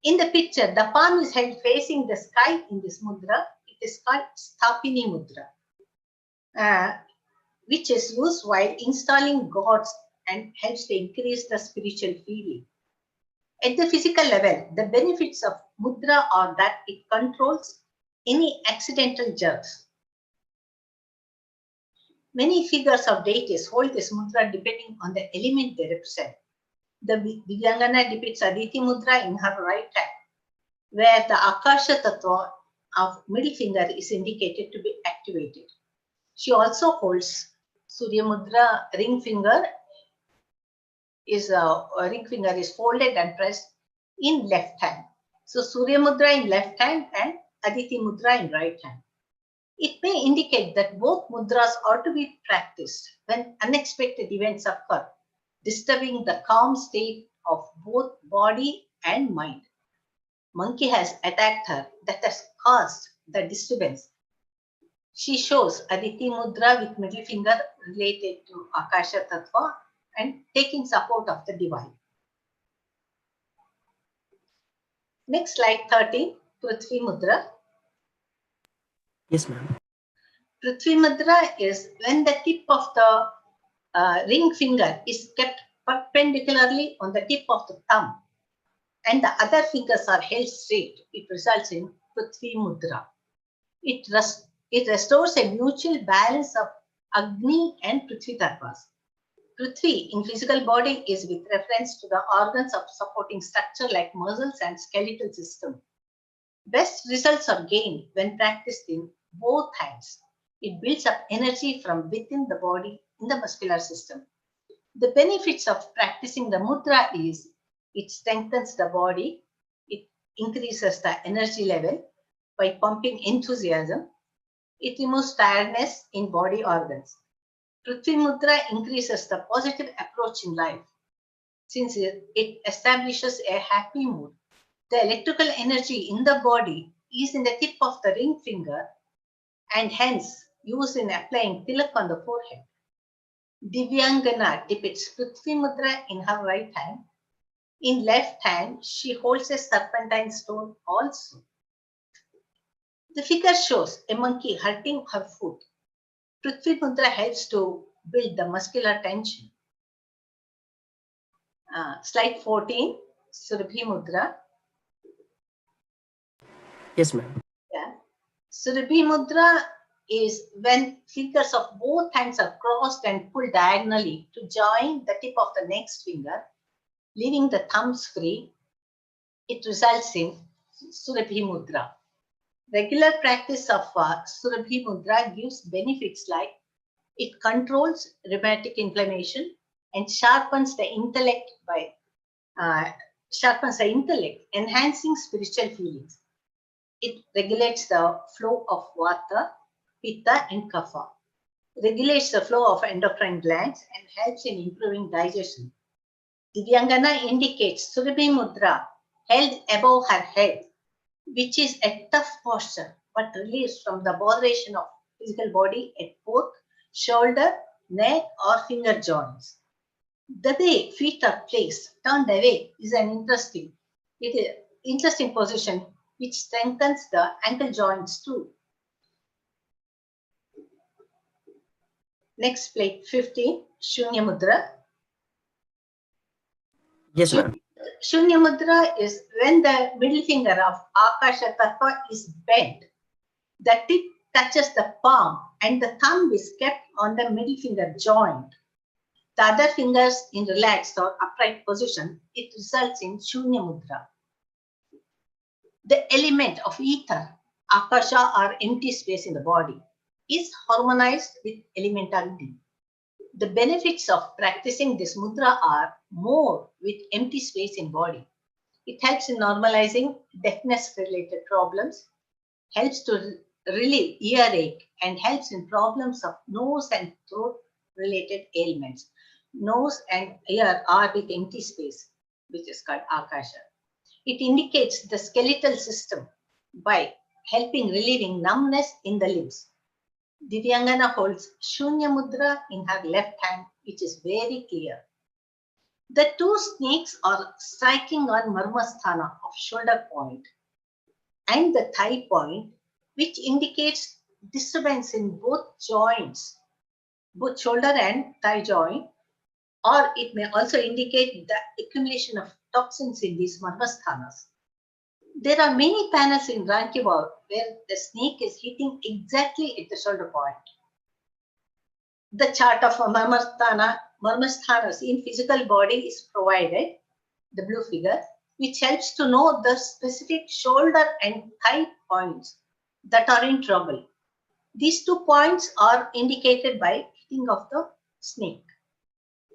In the picture, the palm is held facing the sky in this mudra. It is called Sthapini Mudra, which is used while installing gods and helps to increase the spiritual feeling. At the physical level, the benefits of mudra are that it controls any accidental jerks. Many figures of deities hold this mudra depending on the element they represent. The Divyangana depicts Aditi Mudra in her right hand, where the Akasha Tattva of middle finger is indicated to be activated. She also holds Surya Mudra ring finger is folded and pressed in left hand. So Surya Mudra in left hand and Aditi Mudra in right hand. It may indicate that both mudras are to be practiced when unexpected events occur, disturbing the calm state of both body and mind. Monkey has attacked her, that has caused the disturbance. She shows Aditi Mudra with middle finger related to Akasha Tattva and taking support of the divine. Next, slide 13, Prithvi Mudra. Yes, ma'am. Prithvi Mudra is when the tip of the ring finger is kept perpendicularly on the tip of the thumb and the other fingers are held straight. It results in Prithvi Mudra. It restores a mutual balance of Agni and Prithvi Tattvas. Prithvi in physical body is with reference to the organs of supporting structure like muscles and skeletal system. Best results are gained when practiced in both hands. It builds up energy from within the body in the muscular system. The benefits of practicing the mudra is it strengthens the body, it increases the energy level by pumping enthusiasm, it removes tiredness in body organs. Prithvi Mudra increases the positive approach in life. Since it establishes a happy mood, the electrical energy in the body is in the tip of the ring finger and hence used in applying tilak on the forehead. Divyangana depicts Prithvi Mudra in her right hand. In left hand, she holds a serpentine stone also. The figure shows a monkey hurting her foot. Prithvi Mudra helps to build the muscular tension. Slide 14, Surabhi Mudra. Yes, ma'am. Yeah. Surabhi Mudra is when fingers of both hands are crossed and pulled diagonally to join the tip of the next finger, leaving the thumbs free. It results in Surabhi Mudra. Regular practice of Surabhi Mudra gives benefits like it controls rheumatic inflammation and sharpens the intellect enhancing spiritual feelings. It regulates the flow of Vata, Pitta and Kapha, regulates the flow of endocrine glands and helps in improving digestion. Divyangana indicates Surabhi Mudra held above her head, which is a tough posture but released from the botheration of physical body at both shoulder, neck or finger joints. The way feet are placed, turned away, is an interesting position which strengthens the ankle joints too. Next, plate 15, Shunya Mudra. Yes, ma'am. Shunya Mudra is when the middle finger of Akasha Tattva is bent. The tip touches the palm and the thumb is kept on the middle finger joint. The other fingers in relaxed or upright position, it results in Shunya Mudra. The element of ether, Akasha or empty space in the body, is harmonized with element Agni. The benefits of practicing this mudra are more with empty space in body. It helps in normalizing deafness related problems. helps to relieve earache and helps in problems of nose and throat related ailments. Nose and ear are with empty space, which is called Akasha. It indicates the skeletal system by helping relieving numbness in the limbs. Divyangana holds Shunya Mudra in her left hand, which is very clear. The two snakes are striking on Marmasthana of shoulder point and the thigh point, which indicates disturbance in both joints, both shoulder and thigh joint, or it may also indicate the accumulation of toxins in these Marmasthanas. There are many panels in Rani Ki Vav where the snake is hitting exactly at the shoulder point. The chart of Marmasthanas in physical body is provided, the blue figure, which helps to know the specific shoulder and thigh points that are in trouble. These 2 points are indicated by hitting of the snake.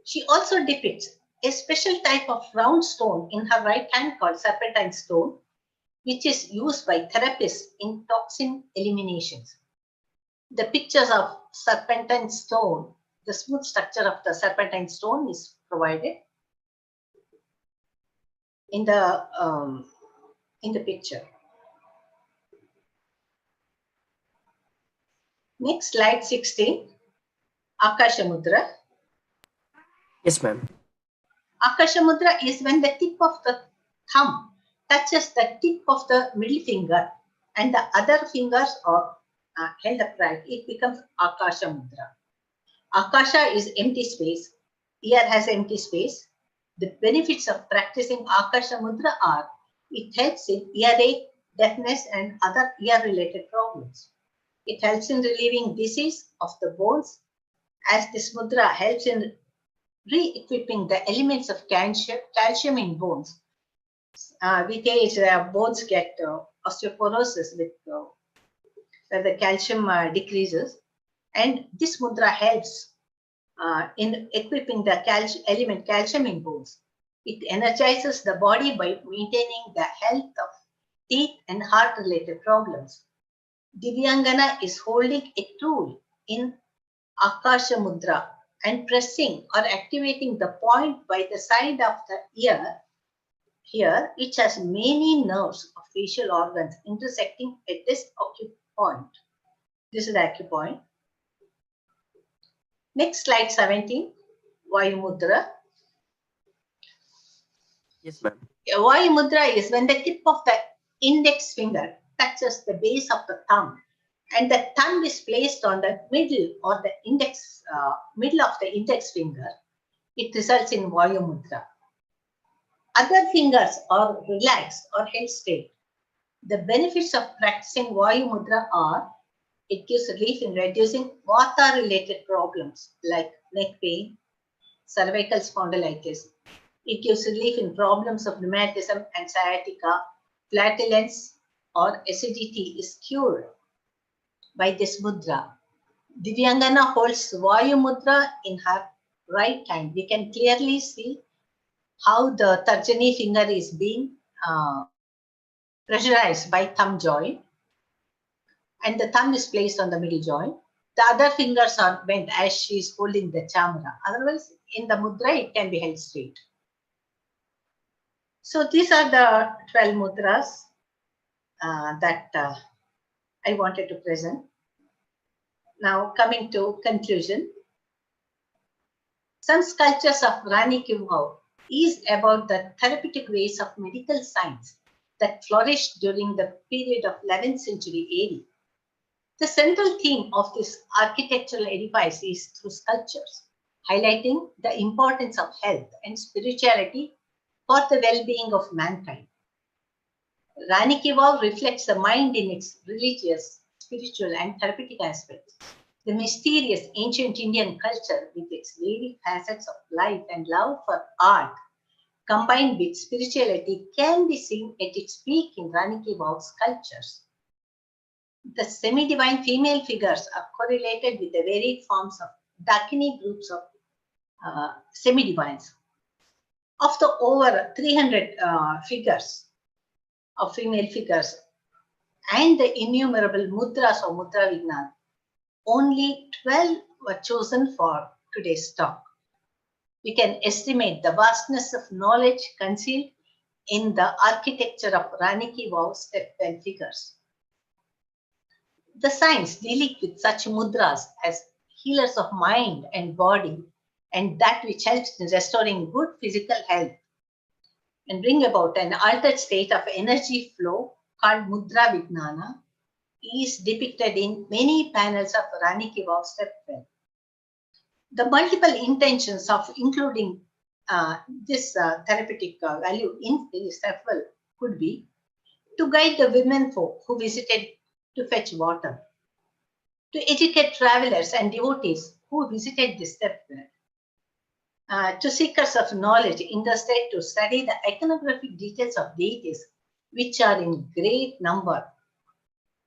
She also depicts a special type of round stone in her right hand called serpentine stone, which is used by therapists in toxin eliminations. The pictures of serpentine stone, the smooth structure of the serpentine stone is provided in the picture. Next, slide 16, Akasha Mudra. Yes, ma'am. Akasha Mudra is when the tip of the thumb touches the tip of the middle finger and the other fingers are held upright. It becomes Akasha Mudra. Akasha is empty space. Ear has empty space. The benefits of practicing Akasha Mudra are it helps in earache, deafness, and other ear-related problems. It helps in relieving disease of the bones, as this mudra helps in re-equipping the elements of calcium in bones. With age, bones get osteoporosis where the calcium decreases, and this mudra helps in equipping the element calcium in bones. It energizes the body by maintaining the health of teeth and heart-related problems. Divyangana is holding a tool in Akasha Mudra and pressing or activating the point by the side of the ear here, which has many nerves of facial organs intersecting at this acupoint. This is the acupoint. Next, slide 17, Vayu Mudra. Yes, ma'am. Vayu Mudra is when the tip of the index finger touches the base of the thumb and the thumb is placed on the middle or the index, middle of the index finger. It results in Vayu Mudra. Other fingers are relaxed or held straight. The benefits of practicing Vayu Mudra are it gives relief in reducing Vata-related problems like neck pain, cervical spondylitis. It gives relief in problems of rheumatism and sciatica, flatulence or acidity is cured by this mudra. Divyangana holds Vayu Mudra in her right hand. We can clearly see how the Tarjani finger is being pressurized by thumb joint, and the thumb is placed on the middle joint. The other fingers are bent as she is holding the chamra. Otherwise, in the mudra, it can be held straight. So these are the 12 mudras that I wanted to present. Now coming to conclusion. Some sculptures of Rani Ki Vav is about the therapeutic ways of medical science that flourished during the period of 11th century AD. The central theme of this architectural edifice is through sculptures, highlighting the importance of health and spirituality for the well-being of mankind. Rani Ki Vav reflects the mind in its religious, spiritual, and therapeutic aspects. The mysterious ancient Indian culture with its varied facets of life and love for art, combined with spirituality, can be seen at its peak in Rani Ki Vav sculptures. The semi-divine female figures are correlated with the varied forms of dakini groups of semi-divines. Of the over 300 figures of female figures and the innumerable mudras or Mudra Vijnana, only 12 were chosen for today's talk. We can estimate the vastness of knowledge concealed in the architecture of Rani Ki Vav step 12 figures. The science dealing with such mudras as healers of mind and body, and that which helps in restoring good physical health and bring about an altered state of energy flow called Mudra Vijnana, is depicted in many panels of Rani Ki Vav step 12. The multiple intentions of including this therapeutic value in step 12 could be to guide the women folk who visited to fetch water, to educate travelers and devotees who visited this step 12, to seekers of knowledge in the state to study the iconographic details of deities which are in great number,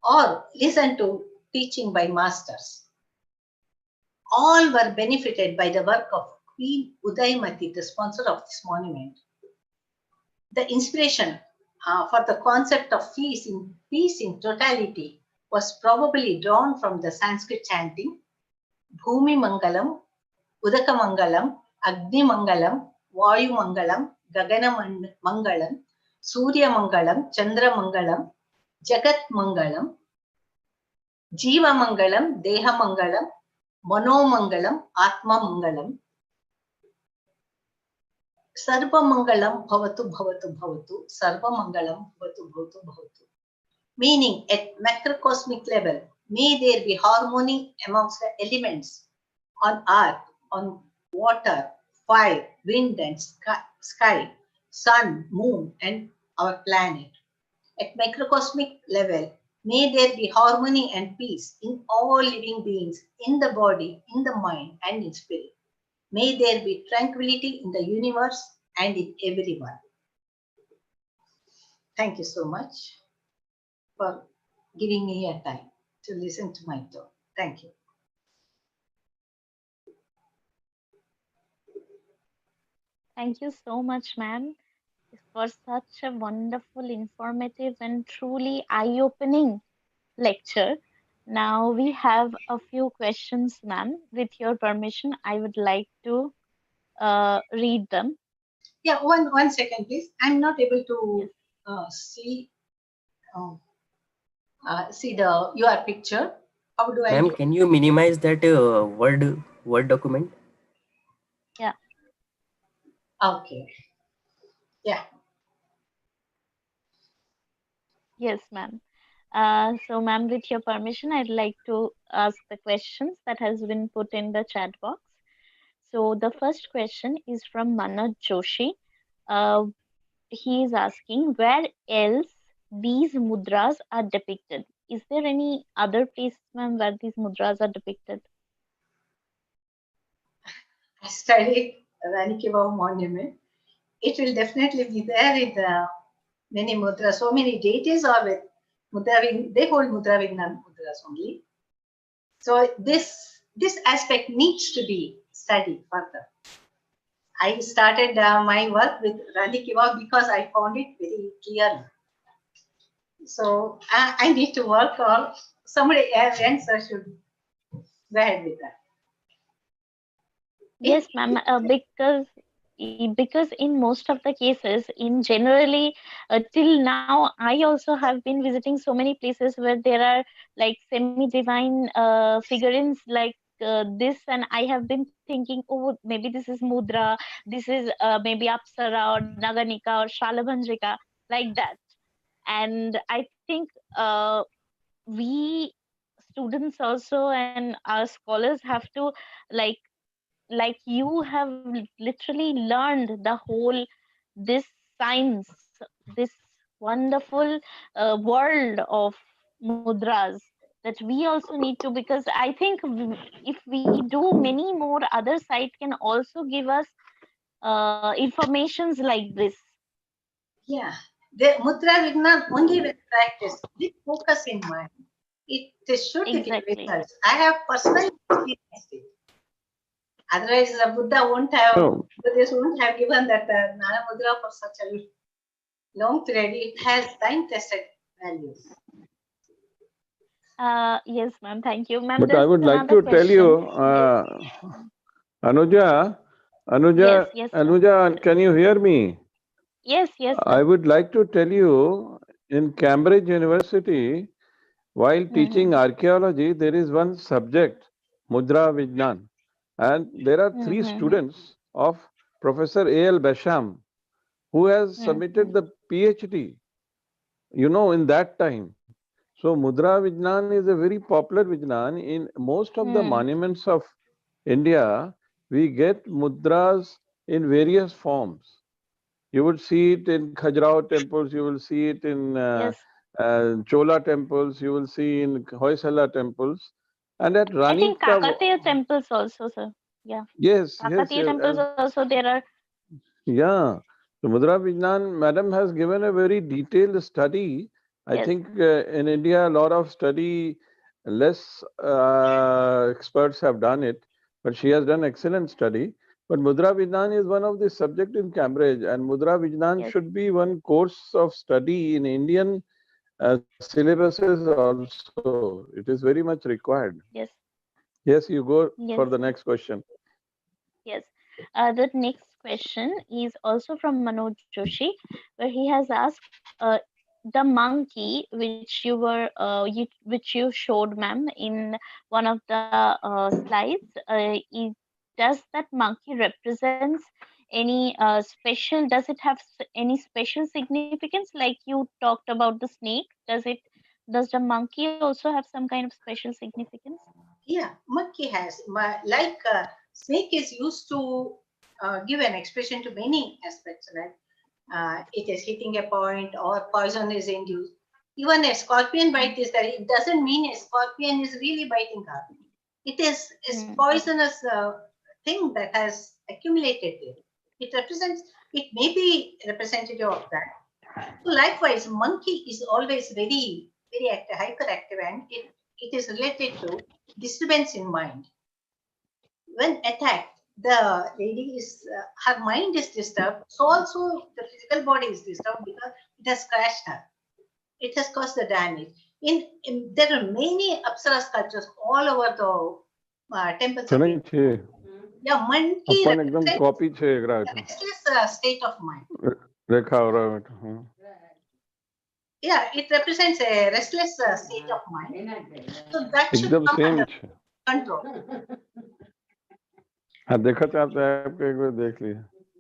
or listen to teaching by masters. All were benefited by the work of Queen Udaymati, the sponsor of this monument. The inspiration for the concept of peace in totality was probably drawn from the Sanskrit chanting Bhumi Mangalam, Udaka Mangalam, Agni Mangalam, Vayu Mangalam, Gagana Mangalam, Surya Mangalam, Chandra Mangalam, Jagat Mangalam, Jiva Mangalam, Deha Mangalam, Mano Mangalam, Atma Mangalam, Sarva Mangalam Bhavatu Bhavatu Bhavatu, Sarva Mangalam Bhavatu Bhavatu Bhavatu. Meaning, at macrocosmic level, may there be harmony amongst the elements on earth, on water, fire, wind and sky, sun, moon and our planet. At macrocosmic level, may there be harmony and peace in all living beings, in the body, in the mind and in spirit. May there be tranquility in the universe and in everyone. Thank you so much for giving me a time to listen to my talk. Thank you. Thank you so much, ma'am, for such a wonderful, informative, and truly eye-opening lecture. Now we have a few questions, ma'am. With your permission, I would like to read them. Yeah, one second, please. I'm not able to see your picture. How do I Ma'am, do? can you minimize that word document? Yeah. Okay. Yeah. Yes, ma'am. So, ma'am, with your permission, I'd like to ask the questions that has been put in the chat box. So, the first question is from Manoj Joshi. Uh, he is asking, where else these mudras are depicted? Is there any other place, ma'am, where these mudras are depicted? I studied Rani Ki Vav monument. It will definitely be there in the many mudras. So many deities are with Mudra. They hold Mudra Vijnana mudras only. So this aspect needs to be studied further. I started my work with Rani Ki Vav because I found it very clear. So I need to work on somebody else should go ahead with that. Yes, ma'am, because in most of the cases, in generally till now, I also have been visiting so many places where there are like semi-divine figurines like this, and I have been thinking, oh, maybe this is Mudra, this is maybe Apsara or Naganika or Shalabhanjika, like that. And I think we students also and our scholars have to like you have literally learned the whole this science, this wonderful world of mudras, that we also need to, because I think if we do, many more other sites can also give us informations like this. Yeah, the Mudra Vijnana only when practiced with focus in mind, it is sure to give Exactly. results. I have personally experienced it. Otherwise, the Buddha won't have, Buddhists won't have given that Nana Mudra for such a long period. It has time-tested values. Yes, ma'am. Thank you, ma'am. But I There's would like another to tell question. you, Anuja, Yes, Anuja, yes, sir. Anuja, can you hear me? Yes, yes, I sir. would like to tell you, in Cambridge University, while teaching Mm-hmm. archaeology, there is one subject, Mudra Vijnana, and there are three Mm-hmm. students of Professor A.L. Basham who has Mm-hmm. submitted the PhD, in that time. So Mudra Vijnan is a very popular Vijnan. In most of the Mm. monuments of India, we get mudras in various forms. You would see it in Khajuraho temples, you will see it in Yes. Chola temples, you will see in Hoysala temples. And at I Rani think Ka, Kakatiya temples also, sir. Yeah. yes, yes, Kakatiya yes. temples also there are. Yeah, so Mudra Vijnan madam has given a very detailed study. I Yes. think in India, a lot of study, less experts have done it, but she has done excellent study. But Mudra Vijnan is one of the subject in Cambridge, and Mudra Vijnan Yes. should be one course of study in Indian syllabuses also. It is very much required. Yes. Yes, you go for the Yes. next question. Yes. The next question is also from Manoj Joshi, where he has asked, the monkey which which you showed, ma'am, in one of the slides. Does that monkey represents any special? Does it have any special significance? Like you talked about the snake. Does the monkey also have some kind of special significance? Yeah, monkey has like snake is used to give an expression to many aspects, right? It is hitting a point or poison is induced. Even a scorpion bite is that it doesn't mean a scorpion is really biting her. It is a Mm-hmm. poisonous thing that has accumulated there. It represents, it may be representative of that. So likewise, monkey is always very active, hyperactive, and it is related to disturbance in mind. When attacked, the lady is her mind is disturbed. So also the physical body is disturbed because it has scratched her. It has caused the damage. There are many Apsara sculptures all over the temples of India. ઘણી છે Yeah, monkey अपन एकदम represents copy છે एकरा the हेठा restless state of mind. રેખા ઓરા हेठा हाँ Yeah, it represents a restless state of mind. So that should एकदम come same under છે control. हाँ देखा चाहे तो आपको एक बार देख लिया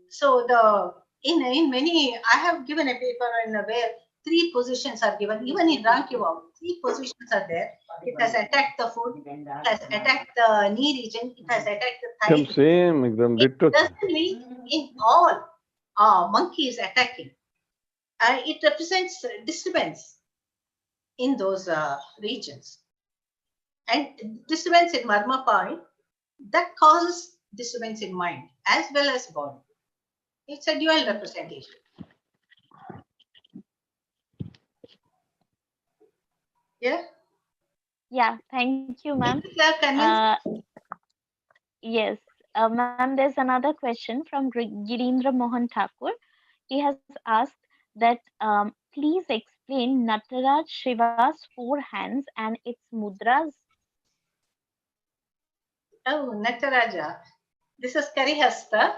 So in many, I have given a paper in where three positions are given. Even in Rani Ki Vav, three positions are there. It has attacked the foot, it has attacked the knee region, it has attacked the thigh एकदम region. Same एकदम It ditto છે doesn't mean in all monkey is attacking. It represents disturbance in those regions. And disturbance in Marma point, that causes disturbance in mind as well as body. It's a dual representation. Yeah. Yeah, thank you, ma'am. If you are convinced, Uh, yes, ma'am, there's another question from Girindra Mohan Thakur. He has asked that please explain Nataraj Shiva's four hands and its mudras. oh, Nataraja, this is Karihasta,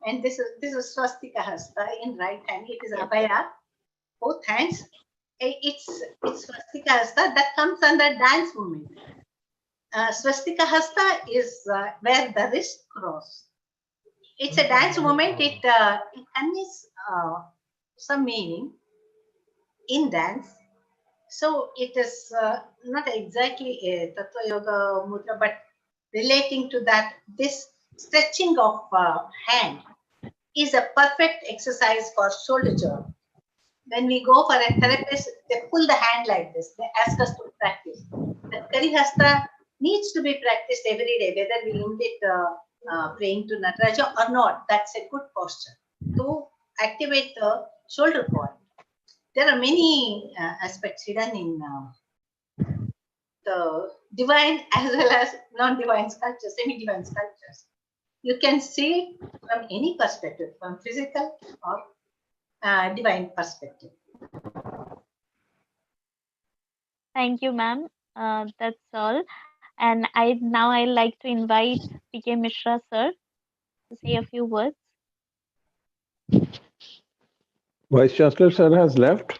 and this is Swastika Hasta in right hand. It is Yes. Abhaya, both hands. It's Swastika Hasta that comes under dance movement. Swastika Hasta is where the wrist cross. It's a dance movement. It conveys some meaning in dance. So it is not exactly a Tattva Yoga mudra, but relating to that, this stretching of hand is a perfect exercise for shoulder joint. When we go for a therapist, they pull the hand like this. They ask us to practice. The Karihasta needs to be practiced every day, whether we imitate praying to Nataraja or not. That's a good posture to activate the shoulder point. There are many aspects hidden in the divine as well as non-divine sculptures, semi-divine sculptures. You can see from any perspective, from physical or divine perspective. Thank you, ma'am. That's all. And I like to invite PK Mishra sir to say a few words. Vice Chancellor sir has left.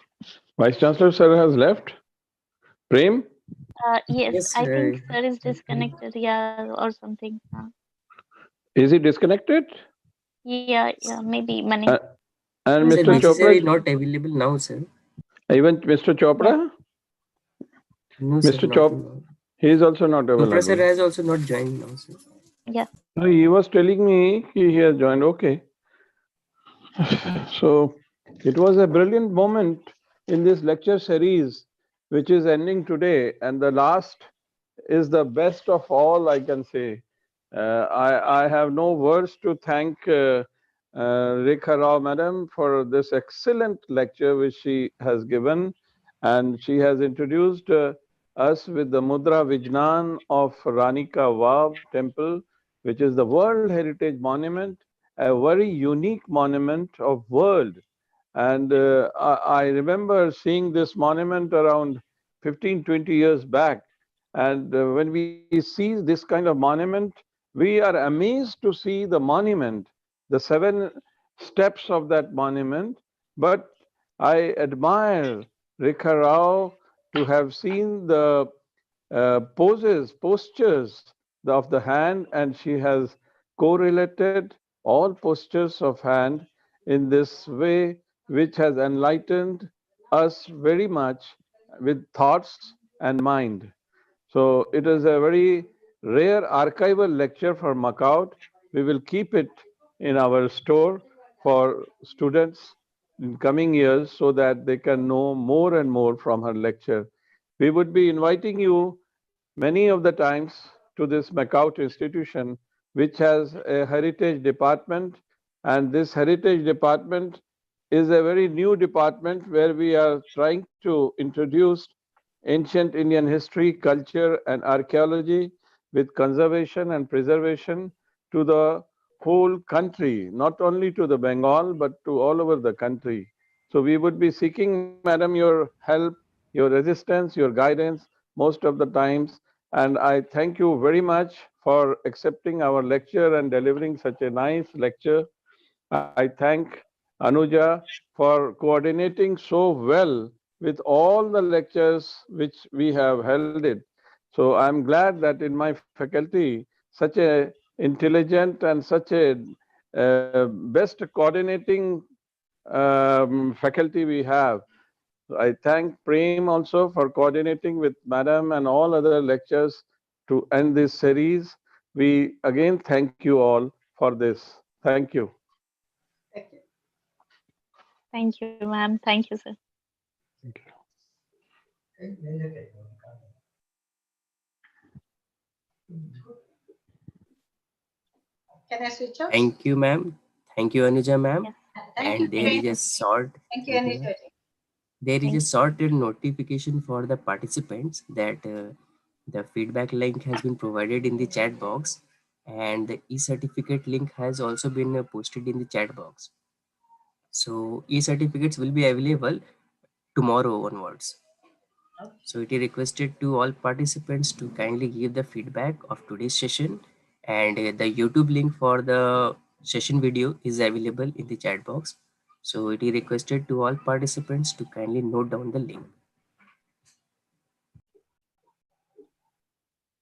Vice Chancellor sir has left. Prem, Yes, Yes, I think sir is disconnected, yeah, or something. is he disconnected? Yeah, maybe money. Uh, and sir, Mr. VC sir Chopra, is not available now, sir. even Mr. Yeah, Chopra, No, sir, Mr. not Chop, now. he is also not Mudra sir available. has also not joined now, sir. yeah. No, he was telling me he has joined. Okay. So it was a brilliant moment in this lecture series, which is ending today. And the last is the best of all, I can say. I have no words to thank Rekha Rao madam for this excellent lecture which she has given. And she has introduced us with the Mudra Vijnana of Rani Ki Vav temple, which is the World Heritage Monument, a very unique monument of world. And I remember seeing this monument around 15, 20 years back. And when we see this kind of monument, we are amazed to see the monument, the 7 steps of that monument. But I admire Rekha Rao to have seen the postures of the hand, and she has correlated all postures of hand in this way, which has enlightened us very much with thoughts and mind. So it is a very rare archival lecture for MAKAUT. We will keep it in our store for students in coming years so that they can know more and more from her lecture. We would be inviting you many of the times to this MAKAUT institution, which has a heritage department. And this heritage department is a very new department where we are trying to introduce ancient Indian history, culture, and archaeology with conservation and preservation to the whole country, not only to the Bengal, but to all over the country. So we would be seeking, madam, your help, your resistance, your guidance most of the times. And I thank you very much for accepting our lecture and delivering such a nice lecture. I thank Anuja for coordinating so well with all the lectures which we have held it. So I'm glad that in my faculty, such a intelligent and such a best coordinating faculty we have. I thank Prem also for coordinating with Madam and all other lectures to end this series. We again thank you all for this. Thank you. Thank you. Thank you, ma'am. Thank you, sir. Can I switch off? Thank you, ma'am. Thank you, Anuja, ma'am. Yes. Thank you, And there Thank is Kiran. a short, Thank you, thank you, ma'am. Anisha. There is a thank sorted notification for the participants that the feedback link has been provided in the chat box, and the e-certificate link has also been posted in the chat box. So e-certificates will be available tomorrow onwards. So it is requested to all participants to kindly give the feedback of today's session, and the YouTube link for the session video is available in the chat box. So it is requested to all participants to kindly note down the link.